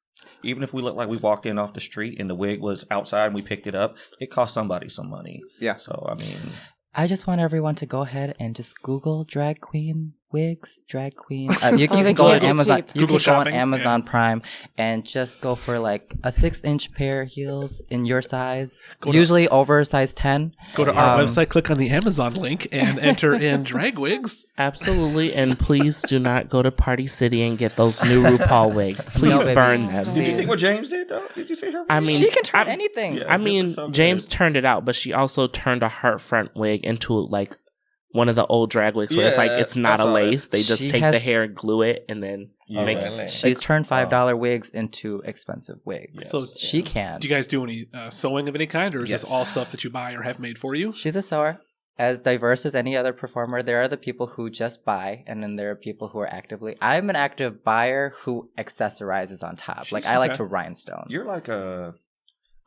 Even if we look like we walked in off the street and the wig was outside and we picked it up, it cost somebody some money. Yeah. So I mean, I just want everyone to go ahead and just Google drag queen wigs, drag queen. You can go on Amazon. You can go on Amazon Prime and just go for like a 6-inch pair of heels in your size. Usually over size 10. Go to our website, click on the Amazon link, and enter in drag wigs. Absolutely, and please do not go to Party City and get those new RuPaul wigs. Please burn them. Did you see what James did though? Did you see her? I mean, she can turn anything. Yeah, I mean, James turned it out, but she also turned a heart front wig into like one of the old drag wigs where it's like it's not a lace. They just take the hair and glue it and then make it. She's turned $5 wigs into expensive wigs. Yes. So she can. Do you guys do any sewing of any kind, or is this all stuff that you buy or have made for you? She's a sewer. As diverse as any other performer, there are the people who just buy, and then there are people who are actively. I'm an active buyer who accessorizes on top. Like I like to rhinestone. You're like a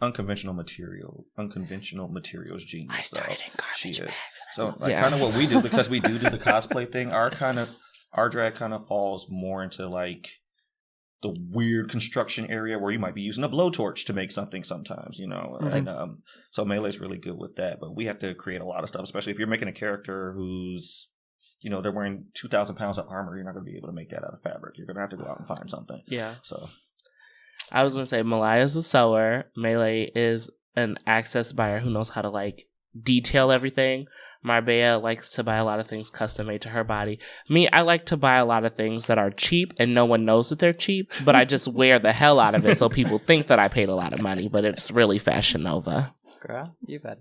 unconventional materials genius. I started in garbage bags. So kind of what we do, because we do the cosplay thing, our drag kind of falls more into like the weird construction area where you might be using a blowtorch to make something sometimes, you know. And so Melee's really good with that, but we have to create a lot of stuff, especially if you're making a character who's, you know, they're wearing 2,000 pounds of armor. You're not going to be able to make that out of fabric. You're going to have to go out and find something. Yeah. So I was going to say Malaya's a sewer. Melee is an access buyer who knows how to like detail everything. Marbella likes to buy a lot of things custom made to her body. Me, I like to buy a lot of things that are cheap and no one knows that they're cheap, but I just wear the hell out of it so people think that I paid a lot of money, but it's really Fashion Nova. Girl, you bet.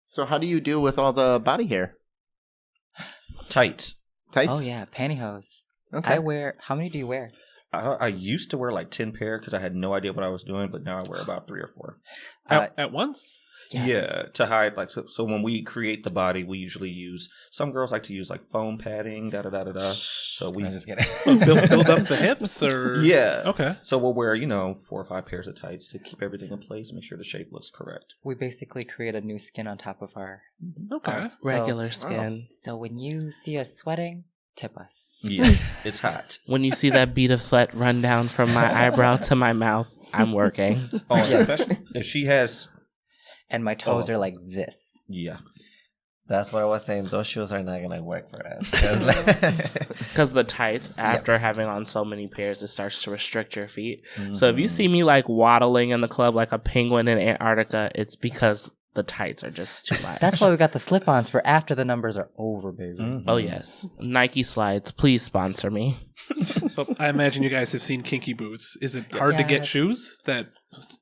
So how do you deal with all the body hair? Tights. Oh yeah, pantyhose. Okay. How many do you wear? I used to wear like 10 pair because I had no idea what I was doing, but now I wear about 3 or 4. At once? Yes. Yeah, to hide like so when we create the body, we usually use, some girls like to use like foam padding, So we just get it. build up the hips, or okay. So we'll wear 4 or 5 pairs of tights to keep everything in place, make sure the shape looks correct. We basically create a new skin on top of our regular skin. So when you see us sweating, tip us. Yes, it's hot. When you see that bead of sweat run down from my eyebrow to my mouth, I'm working. Especially if she has. And my toes are like this. Yeah. That's what I was saying. Those shoes are not going to work for us. Because the tights, after having on so many pairs, it starts to restrict your feet. So if you see me like waddling in the club like a penguin in Antarctica, it's because the tights are just too much. That's why we got the slip-ons for after the numbers are over, baby. Oh, yes. Nike slides. Please sponsor me. So I imagine you guys have seen kinky boots. Is it hard to get shoes that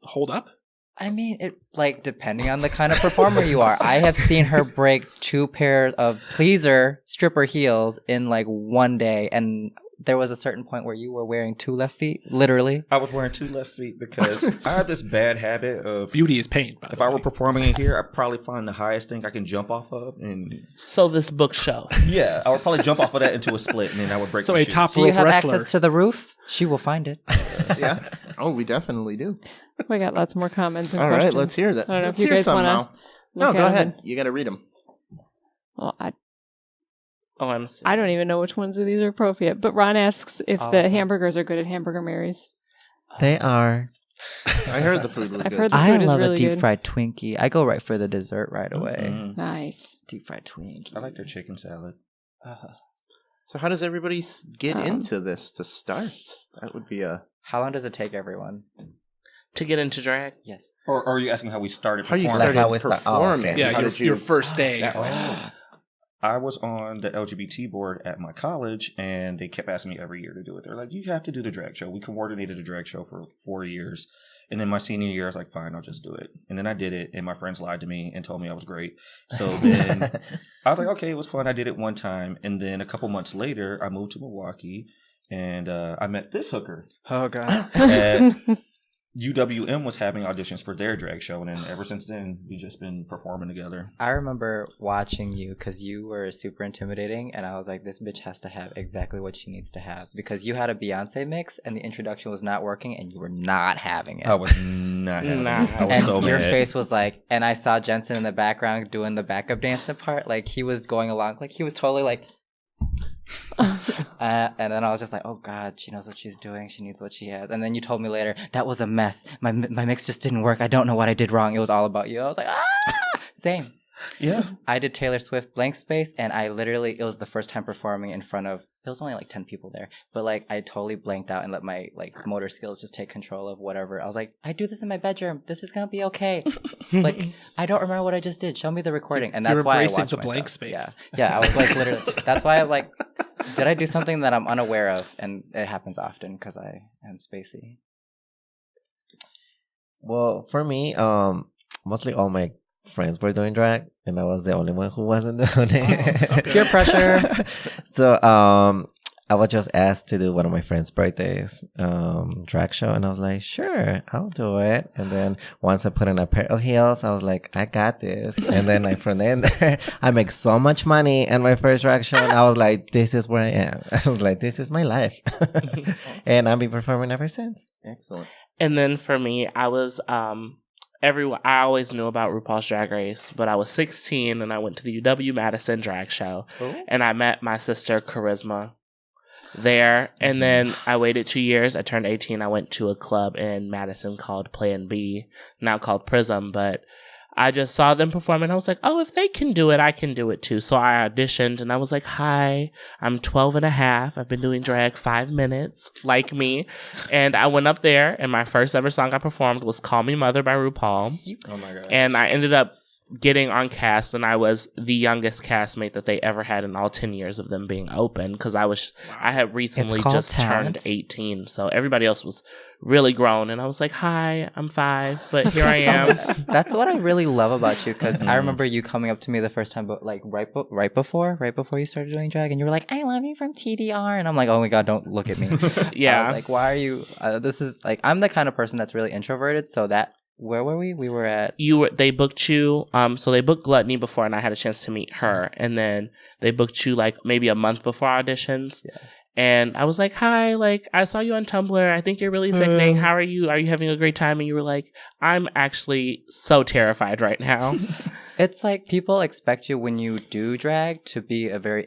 hold up? I mean, it depending on the kind of performer you are. I have seen her break 2 pairs of pleaser stripper heels in like one day, and there was a certain point where you were wearing 2 left feet, literally. I was wearing 2 left feet because I have this bad habit of beauty is pain. If I were performing in here, I'd probably find the highest thing I can jump off of, and so this book show. Yeah, I would probably jump off of that into a split, and then I would break. So a top rope wrestler. Do you have access to the roof? She will find it. Yeah. Oh, we definitely do. We got lots more comments and all questions. Right, let's hear that. I don't know let's if you hear guys some want now. No, go ahead. And... You got to read them. Well, I don't even know which ones of these are appropriate. But Ron asks if the hamburgers are good at Hamburger Mary's. They are. I heard the food was good. Heard the I food love is really a deep good. fried Twinkie. I go right for the dessert right away. Nice. Deep fried Twinkie. I like their chicken salad. So how does everybody get into this to start? That would be a... How long does it take everyone? To get into drag? Yes. Or are you asking how we started How you performing? started Like how we start- performing? oh, okay. Yeah, How did your first day. I was on the LGBT board at my college, and they kept asking me every year to do it. They're like, you have to do the drag show. We coordinated a drag show for 4 years. And then my senior year, I was like, fine, I'll just do it. And then I did it, and my friends lied to me and told me I was great. So then I was like, okay, it was fun. I did it one time. And then a couple months later, I moved to Milwaukee, and I met this hooker. Oh, God. At UWM was having auditions for their drag show, and then ever since then, we've just been performing together. I remember watching you because you were super intimidating, and I was like, this bitch has to have exactly what she needs to have, because you had a Beyonce mix, and the introduction was not working, and you were not having it. I was not having it. I was and so your mad. face was like, and I saw Jensen in the background doing the backup dancing part, like he was going along, like he was totally like, and then I was just like, oh God, she knows what she's doing. She needs what she has. And then you told me later, that was a mess. My mix just didn't work. I don't know what I did wrong. It was all about you. I was like, same. Yeah. I did Taylor Swift Blank Space, and I literally, it was the first time performing in front of, it was only like 10 people there, but like I totally blanked out and let my like motor skills just take control of whatever. I was like, I do this in my bedroom. This is gonna be okay. Like, I don't remember what I just did. Show me the recording. And that's why I watched the myself. blank space. Yeah, I was like literally, that's why I'm like, did I do something that I'm unaware of? And it happens often because I am spacey. Well, for me, mostly all my friends were doing drag, and I was the only one who wasn't doing it. Okay. Peer pressure. So, I was just asked to do one of my friends' birthdays drag show, and I was like, sure, I'll do it. And then once I put on a pair of heels, I was like, I got this. And then like from there, I make so much money in my first drag show, and I was like, this is where I am. I was like, this is my life. And I've been performing ever since. Excellent. And then for me, I was I always knew about RuPaul's Drag Race, but I was 16 and I went to the UW-Madison drag show. Oh. And I met my sister Charisma there. And then I waited 2 years. I turned 18. I went to a club in Madison called Plan B, now called Prism, but I just saw them perform and I was like, oh, if they can do it, I can do it too. So I auditioned and I was like, hi, I'm 12 and a half. I've been doing drag 5 minutes, like me. And I went up there and my first ever song I performed was Call Me Mother by RuPaul. Oh my God. And I ended up getting on cast, and I was the youngest castmate that they ever had in all 10 years of them being open, because I had recently just turned 18, so everybody else was really grown, and I was like, hi, I'm 5, but here I am. That's what I really love about you, because I remember you coming up to me the first time, but like right before you started doing drag, and you were like, I love you from TDR, and I'm like, oh my God, don't look at me. Yeah. I was like, why are you this is like, I'm the kind of person that's really introverted, so that, where were we? We were at... They booked you, so they booked Gluttony before, and I had a chance to meet her, and then they booked you like maybe a month before auditions. Yeah. And I was like, hi, like, I saw you on Tumblr. I think you're really sickening. How are you? Are you having a great time? And you were like, I'm actually so terrified right now. It's like people expect you when you do drag to be a very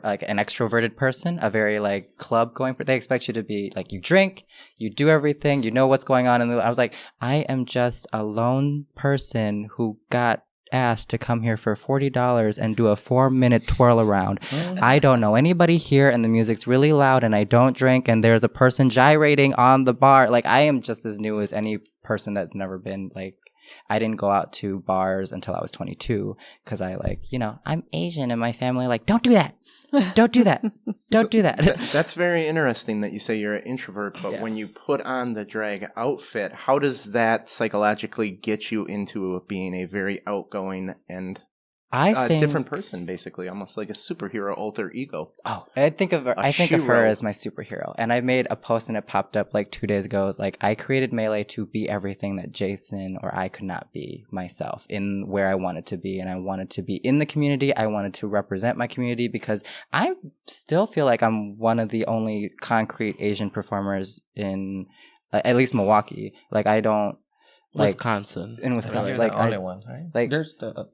like an extroverted person, a very like club going. They expect you to be like, you drink, you do everything, you know what's going on. And I was like, I am just a lone person who got asked to come here for $40 and do a 4-minute twirl around. I don't know anybody here, and the music's really loud, and I don't drink, and there's a person gyrating on the bar. Like, I am just as new as any person that's never been like. I didn't go out to bars until I was 22 because I I'm Asian and my family don't do that. Don't do that. Don't do that. That's very interesting that you say you're an introvert, but when you put on the drag outfit, how does that psychologically get you into being a very outgoing and I think different person, basically, almost like a superhero alter ego? Oh, I think of her as my superhero, and I made a post and it popped up like 2 days ago. It's like, I created Melee to be everything that Jason or I could not be myself in where I wanted to be, and I wanted to be in the community. I wanted to represent my community because I still feel like I'm one of the only concrete Asian performers in at least Milwaukee. Like, I don't Wisconsin. In Wisconsin, You're like the only one, right? Like, there's the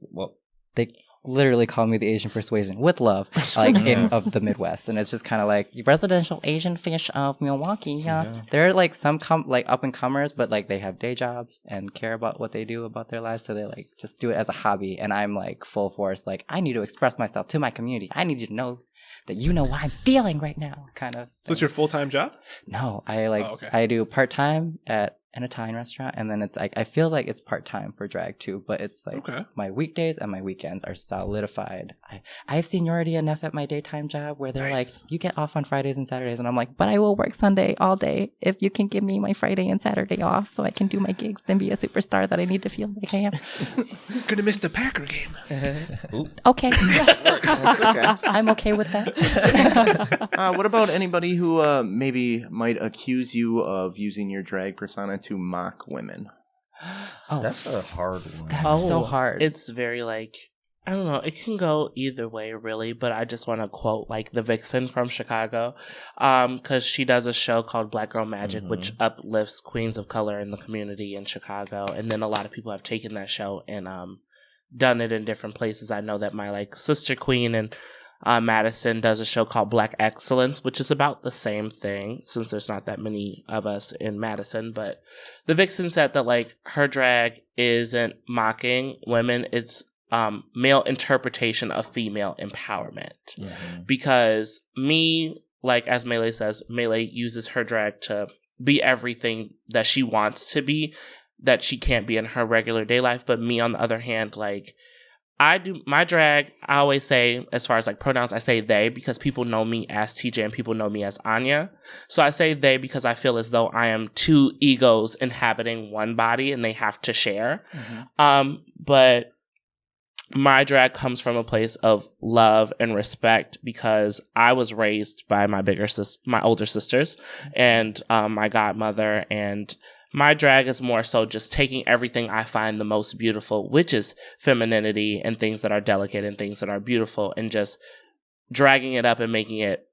they literally call me the Asian persuasion with love, like of the Midwest, and it's just kind of like residential Asian fish of Milwaukee. Yes, they're like some up and comers, but like they have day jobs and care about what they do about their lives, so they like just do it as a hobby. And I'm like full force, like, I need to express myself to my community. I need you to know that you know what I'm feeling right now, kind of. So it's your full-time job? No, okay. I do part-time at an Italian restaurant, and then it's like I feel like it's part-time for drag too, but it's like my weekdays and my weekends are solidified. I have seniority enough at my daytime job where they're like, you get off on Fridays and Saturdays, and I'm like, but I will work Sunday all day if you can give me my Friday and Saturday off so I can do my gigs and be a superstar that I need to feel like I am. You're gonna miss the Packer game. Okay. Okay. I'm okay with that. What about anybody who maybe might accuse you of using your drag persona to mock women? Oh, that's a hard one. That's so hard. It's very like, I don't know, it can go either way really, but I just want to quote like the Vixen from Chicago, because she does a show called Black Girl Magic, which uplifts queens of color in the community in Chicago, and then a lot of people have taken that show and done it in different places. I know that my like sister queen and Madison does a show called Black Excellence, which is about the same thing since there's not that many of us in Madison. But the Vixen said that like her drag isn't mocking women, it's male interpretation of female empowerment. Because me, like as Melee says, Melee uses her drag to be everything that she wants to be, that she can't be in her regular day life. But me, on the other hand, like I do my drag, I always say, as far as like pronouns, I say they because people know me as TJ and people know me as Anya. So I say they because I feel as though I am two egos inhabiting one body and they have to share. But my drag comes from a place of love and respect because I was raised by my older sisters and my godmother, and my drag is more so just taking everything I find the most beautiful, which is femininity and things that are delicate and things that are beautiful, and just dragging it up and making it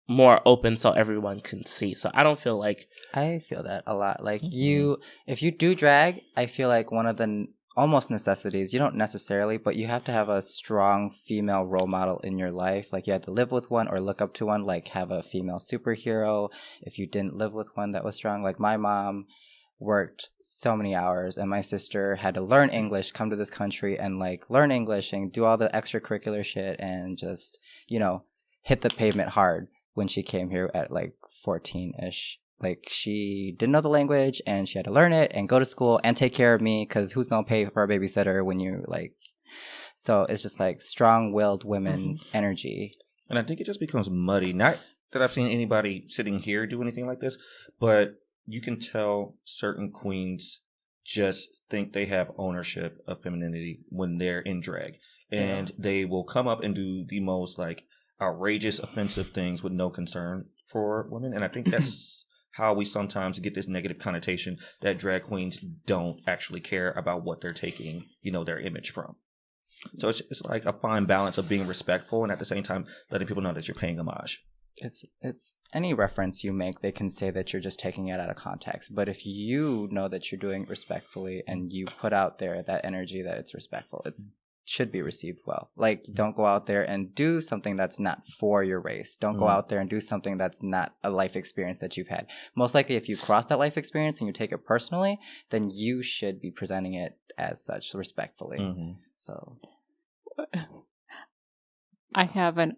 more open so everyone can see. So I don't feel like... I feel that a lot. Like if you do drag, I feel like one of the almost necessities, you don't necessarily, but you have to have a strong female role model in your life. Like you had to live with one or look up to one, like have a female superhero. If you didn't live with one that was strong, like my mom worked so many hours and my sister had to learn English, come to this country and like learn English and do all the extracurricular shit and just, you know, hit the pavement hard when she came here at like 14-ish. Like she didn't know the language and she had to learn it and go to school and take care of me because who's going to pay for a babysitter when you like, so it's just like strong-willed women energy. And I think it just becomes muddy. Not that I've seen anybody sitting here do anything like this, but you can tell certain queens just think they have ownership of femininity when they're in drag. And they will come up and do the most like outrageous, offensive things with no concern for women. And I think that's how we sometimes get this negative connotation that drag queens don't actually care about what they're taking, you know, their image from. So it's like a fine balance of being respectful and at the same time letting people know that you're paying homage. It's any reference you make, they can say that you're just taking it out of context. But if you know that you're doing it respectfully and you put out there that energy that it's respectful, it should be received well. Like, don't go out there and do something that's not for your race. Don't go out there and do something that's not a life experience that you've had. Most likely, if you cross that life experience and you take it personally, then you should be presenting it as such respectfully. So, I have an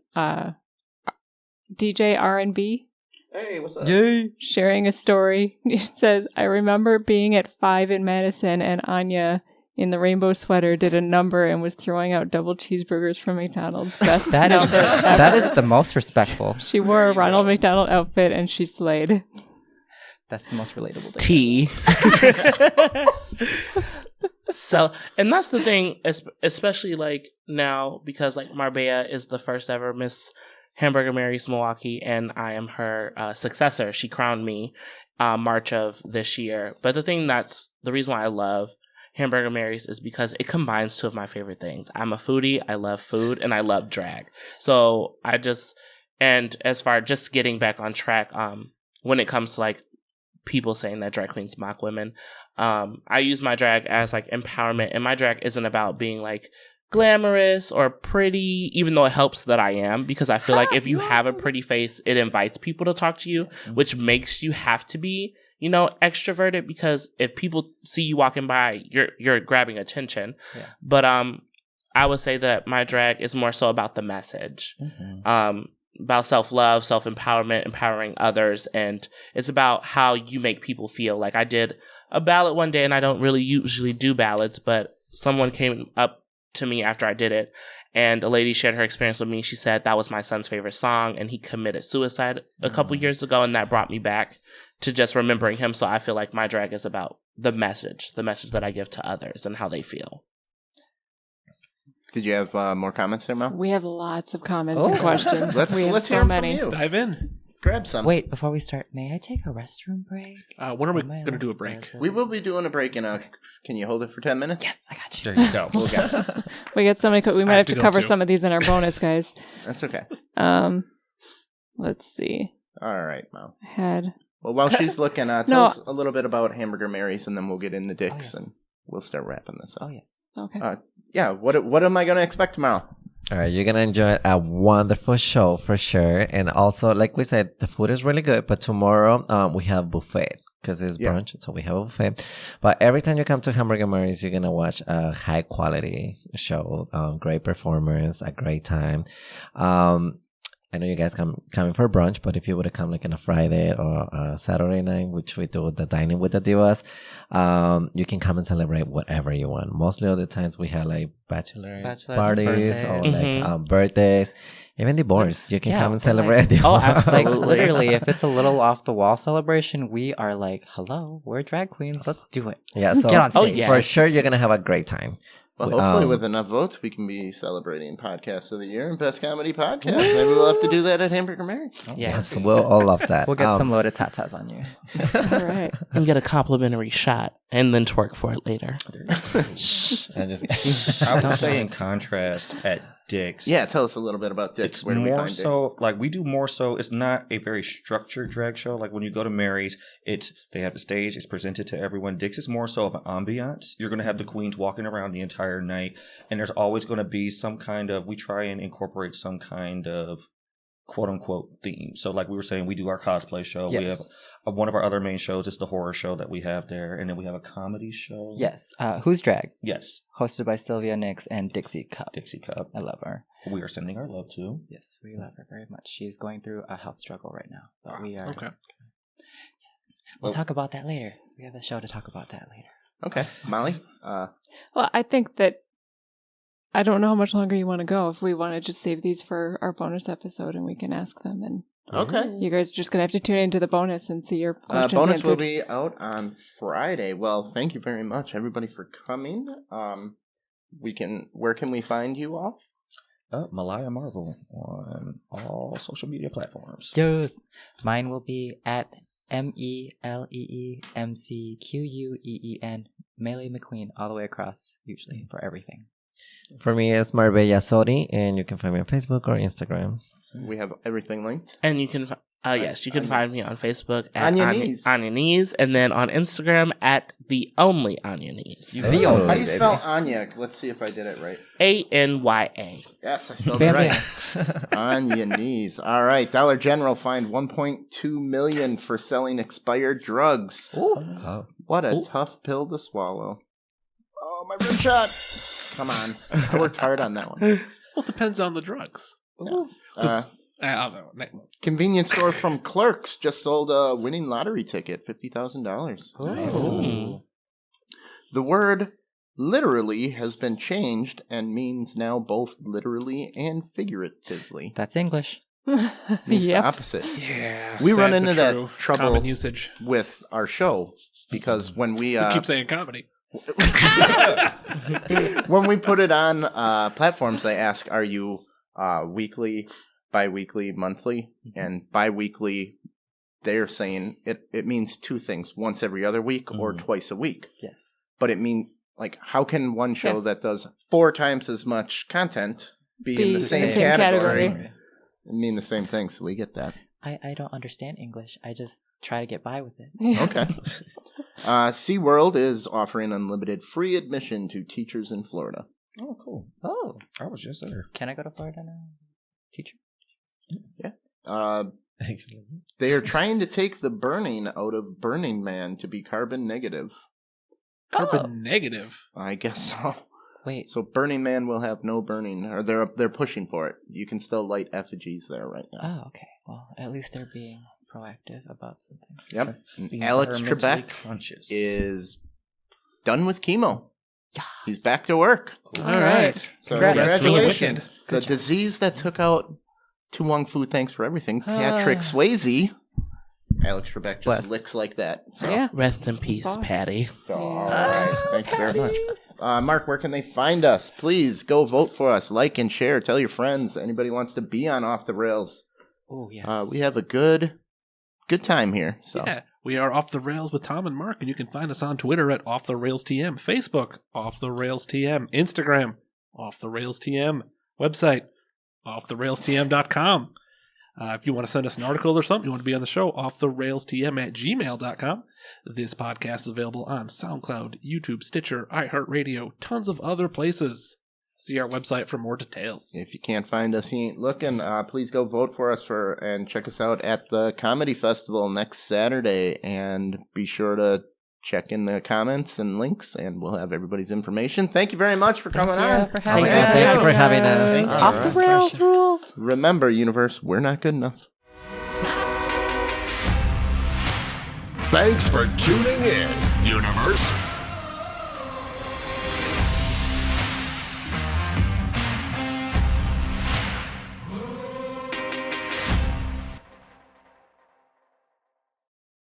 DJ R&B. Hey, what's up? Yay! Sharing a story. It says, I remember being at 5 in Madison and Anya in the rainbow sweater did a number and was throwing out double cheeseburgers from McDonald's. Best number. That is the most respectful. She wore a Ronald McDonald outfit and she slayed. That's the most relatable thing. So, and that's the thing, especially like now, because like Marbella is the first ever Miss Hamburger Mary's Milwaukee, and I am her successor. She crowned me March of this year. But the reason why I love Hamburger Mary's is because it combines two of my favorite things. I'm a foodie, I love food, and I love drag. So and as far just getting back on track, when it comes to like people saying that drag queens mock women, I use my drag as like empowerment, and my drag isn't about being like glamorous or pretty, even though it helps that I am, because I feel like if you have a pretty face, it invites people to talk to you, which makes you have to be, you know, extroverted, because if people see you walking by, you're grabbing attention. But I would say that my drag is more so about the message. about self-love, self-empowerment, empowering others, and it's about how you make people feel. Like I did a ballad one day, and I don't really usually do ballads, but someone came up to me after I did it, and a lady shared her experience with me. She said that was my son's favorite song, and he committed suicide a couple years ago, and that brought me back to just remembering him. So I feel like my drag is about the message that I give to others and how they feel. Did you have more comments there, Mel? We have lots of comments and questions. Let's we have hear so them many. from you. Dive in. Grab some. Wait, before we start, may I take a restroom break? When are we Am I going to allowed do a break? We will be doing a break in a... Can you hold it for 10 minutes? Yes, I got you. There you go. Okay. We got so many. We might have to go cover too. some of these in our bonus, guys. That's okay. Let's see. All right, Mel. Had Well, while she's looking, tell No. us a little bit about Hamburger Mary's, and then we'll get into D.I.X, yes. and we'll start wrapping this up. Oh, yes. okay. Yeah, what am I going to expect tomorrow? All right, you're gonna enjoy a wonderful show for sure, and also, like we said, the food is really good. But tomorrow, we have buffet because it's brunch, so we have a buffet. But every time you come to Hamburger Mary's, you're gonna watch a high quality show, great performers, a great time. I know you guys coming for brunch, but if you would have come like on a Friday or a Saturday night, which we do the dining with the divas, you can come and celebrate whatever you want. Mostly of the times we have like bachelor Bachelorettes, parties or like birthdays, even divorce. You can Yeah, come and we're celebrate like- a divorce. Oh, Like absolutely. literally, if it's a little off the wall celebration, we are like, "Hello, we're drag queens. Let's do it." Yeah, so Get on Oh, stage. yeah. for sure you're gonna have a great time. Well, hopefully Um, with enough votes, we can be celebrating Podcast of the Year and Best Comedy Podcast. Maybe we'll have to do that at Hamburger Mary's. Yes. We'll all love that. We'll get some loaded tatas on you. All right. And get a complimentary shot and then twerk for it later. Shh. I just I would say in contrast at D.I.X. Yeah, tell us a little bit about D.I.X. It's Where do we more find so like we do more so. It's not a very structured drag show. Like when you go to Mary's, they have the stage. It's presented to everyone. D.I.X is more so of an ambiance. You're going to have the queens walking around the entire night, and there's always going to be some kind of. We try and incorporate some kind of quote unquote theme. So like we were saying, we do our cosplay show. Yes. We have one of our other main shows is the horror show that we have there, and then we have a comedy show. Yes. Who's drag? Yes. Hosted by Sylvia Nix and Dixie Cup. Dixie Cup. I love her. We are sending our love to. Yes, we love her very much. She's going through a health struggle right now, but we are. Okay. We'll talk about that later. We have a show to talk about that later. Okay, Molly. Well, I think that I don't know how much longer you want to go. If we want to just save these for our bonus episode, and we can ask them, and Okay. you guys are just gonna have to tune into the bonus and see your questions Bonus answered. will be out on Friday. Well, thank you very much, everybody, for coming. Where can we find you all? Malaya Marvel on all social media platforms. Yes. Mine will be at MELEEMCQUEEN Melee McQueen all the way across, usually for everything. For me, it's Marbella Sori, and you can find me on Facebook or Instagram. We have everything linked. And you can, yes, you can find me on Facebook at On Your Knees. On Your Knees, and then on Instagram at The Only On Your Knees. The How do you only, spell Anya? Let's see if I did it right. ANYA. Yes, I spelled Bam, it right. On your knees. All right. Dollar General fined $1.2 million for selling expired drugs. Oh. What a tough pill to swallow. Oh, my rim shot. Come on. I worked hard on that one. Well, it depends on the drugs. Convenience store from Clerks just sold a winning lottery ticket, $50,000. Ooh. The word literally has been changed and means now both literally and figuratively. That's English. Means the Yep. opposite. Yeah. We sad run but into that true. trouble Common usage. with our show because when we We keep saying comedy. when we put it on platforms, they ask, "Are you weekly, bi-weekly, monthly?" And bi-weekly, they're saying it means two things: once every other week or twice a week. Yes. But it means like, how can one show that does 4 times as much content be in the same category and mean the same thing? So we get that. I don't understand English. I just try to get by with it. Okay. SeaWorld is offering unlimited free admission to teachers in Florida. Oh, cool. Oh. I was just there. Can I go to Florida now? Teacher? They are trying to take the burning out of Burning Man to be carbon negative. Carbon negative. I guess so. Wait. So Burning Man will have no burning, or they're pushing for it. You can still light effigies there right now. Oh, okay. Well, at least they're being proactive about something. Yep. Being Alex environmentally Trebek conscious. is done with chemo. He's back to work. All right. So Congrats. congratulations. Good The disease that took out Tu Wong Fu, thanks for everything. Patrick Swayze. Alex Trebek just Bless. licks like that. So, Yeah. Rest in peace, Boss. Patty. so all right. Thank you very much. Mark, where can they find us? Please go vote for us. Like and share. Tell your friends. Anybody wants to be on Off the Rails. Oh, yes. We have a good time here. So Yeah, we are Off the Rails with Tom and Mark, and you can find us on Twitter at Off the Rails TM, Facebook, Off the Rails TM, Instagram, Off the Rails TM, website, offtherailstm.com. If you want to send us an article or something, you want to be on the show, offtherailstm@gmail.com. This podcast is available on SoundCloud, YouTube, Stitcher, iHeartRadio, tons of other places. See our website for more details. if you can't find us, you ain't looking. Please go vote for us and check us out at the Comedy Festival next Saturday. And be sure to check in the comments and links, and we'll have everybody's information. Thank you very much for coming on. for having Thank us. you. Thanks for having us. Off the rails rules. Remember, universe, we're not good enough. Thanks for tuning in, universe.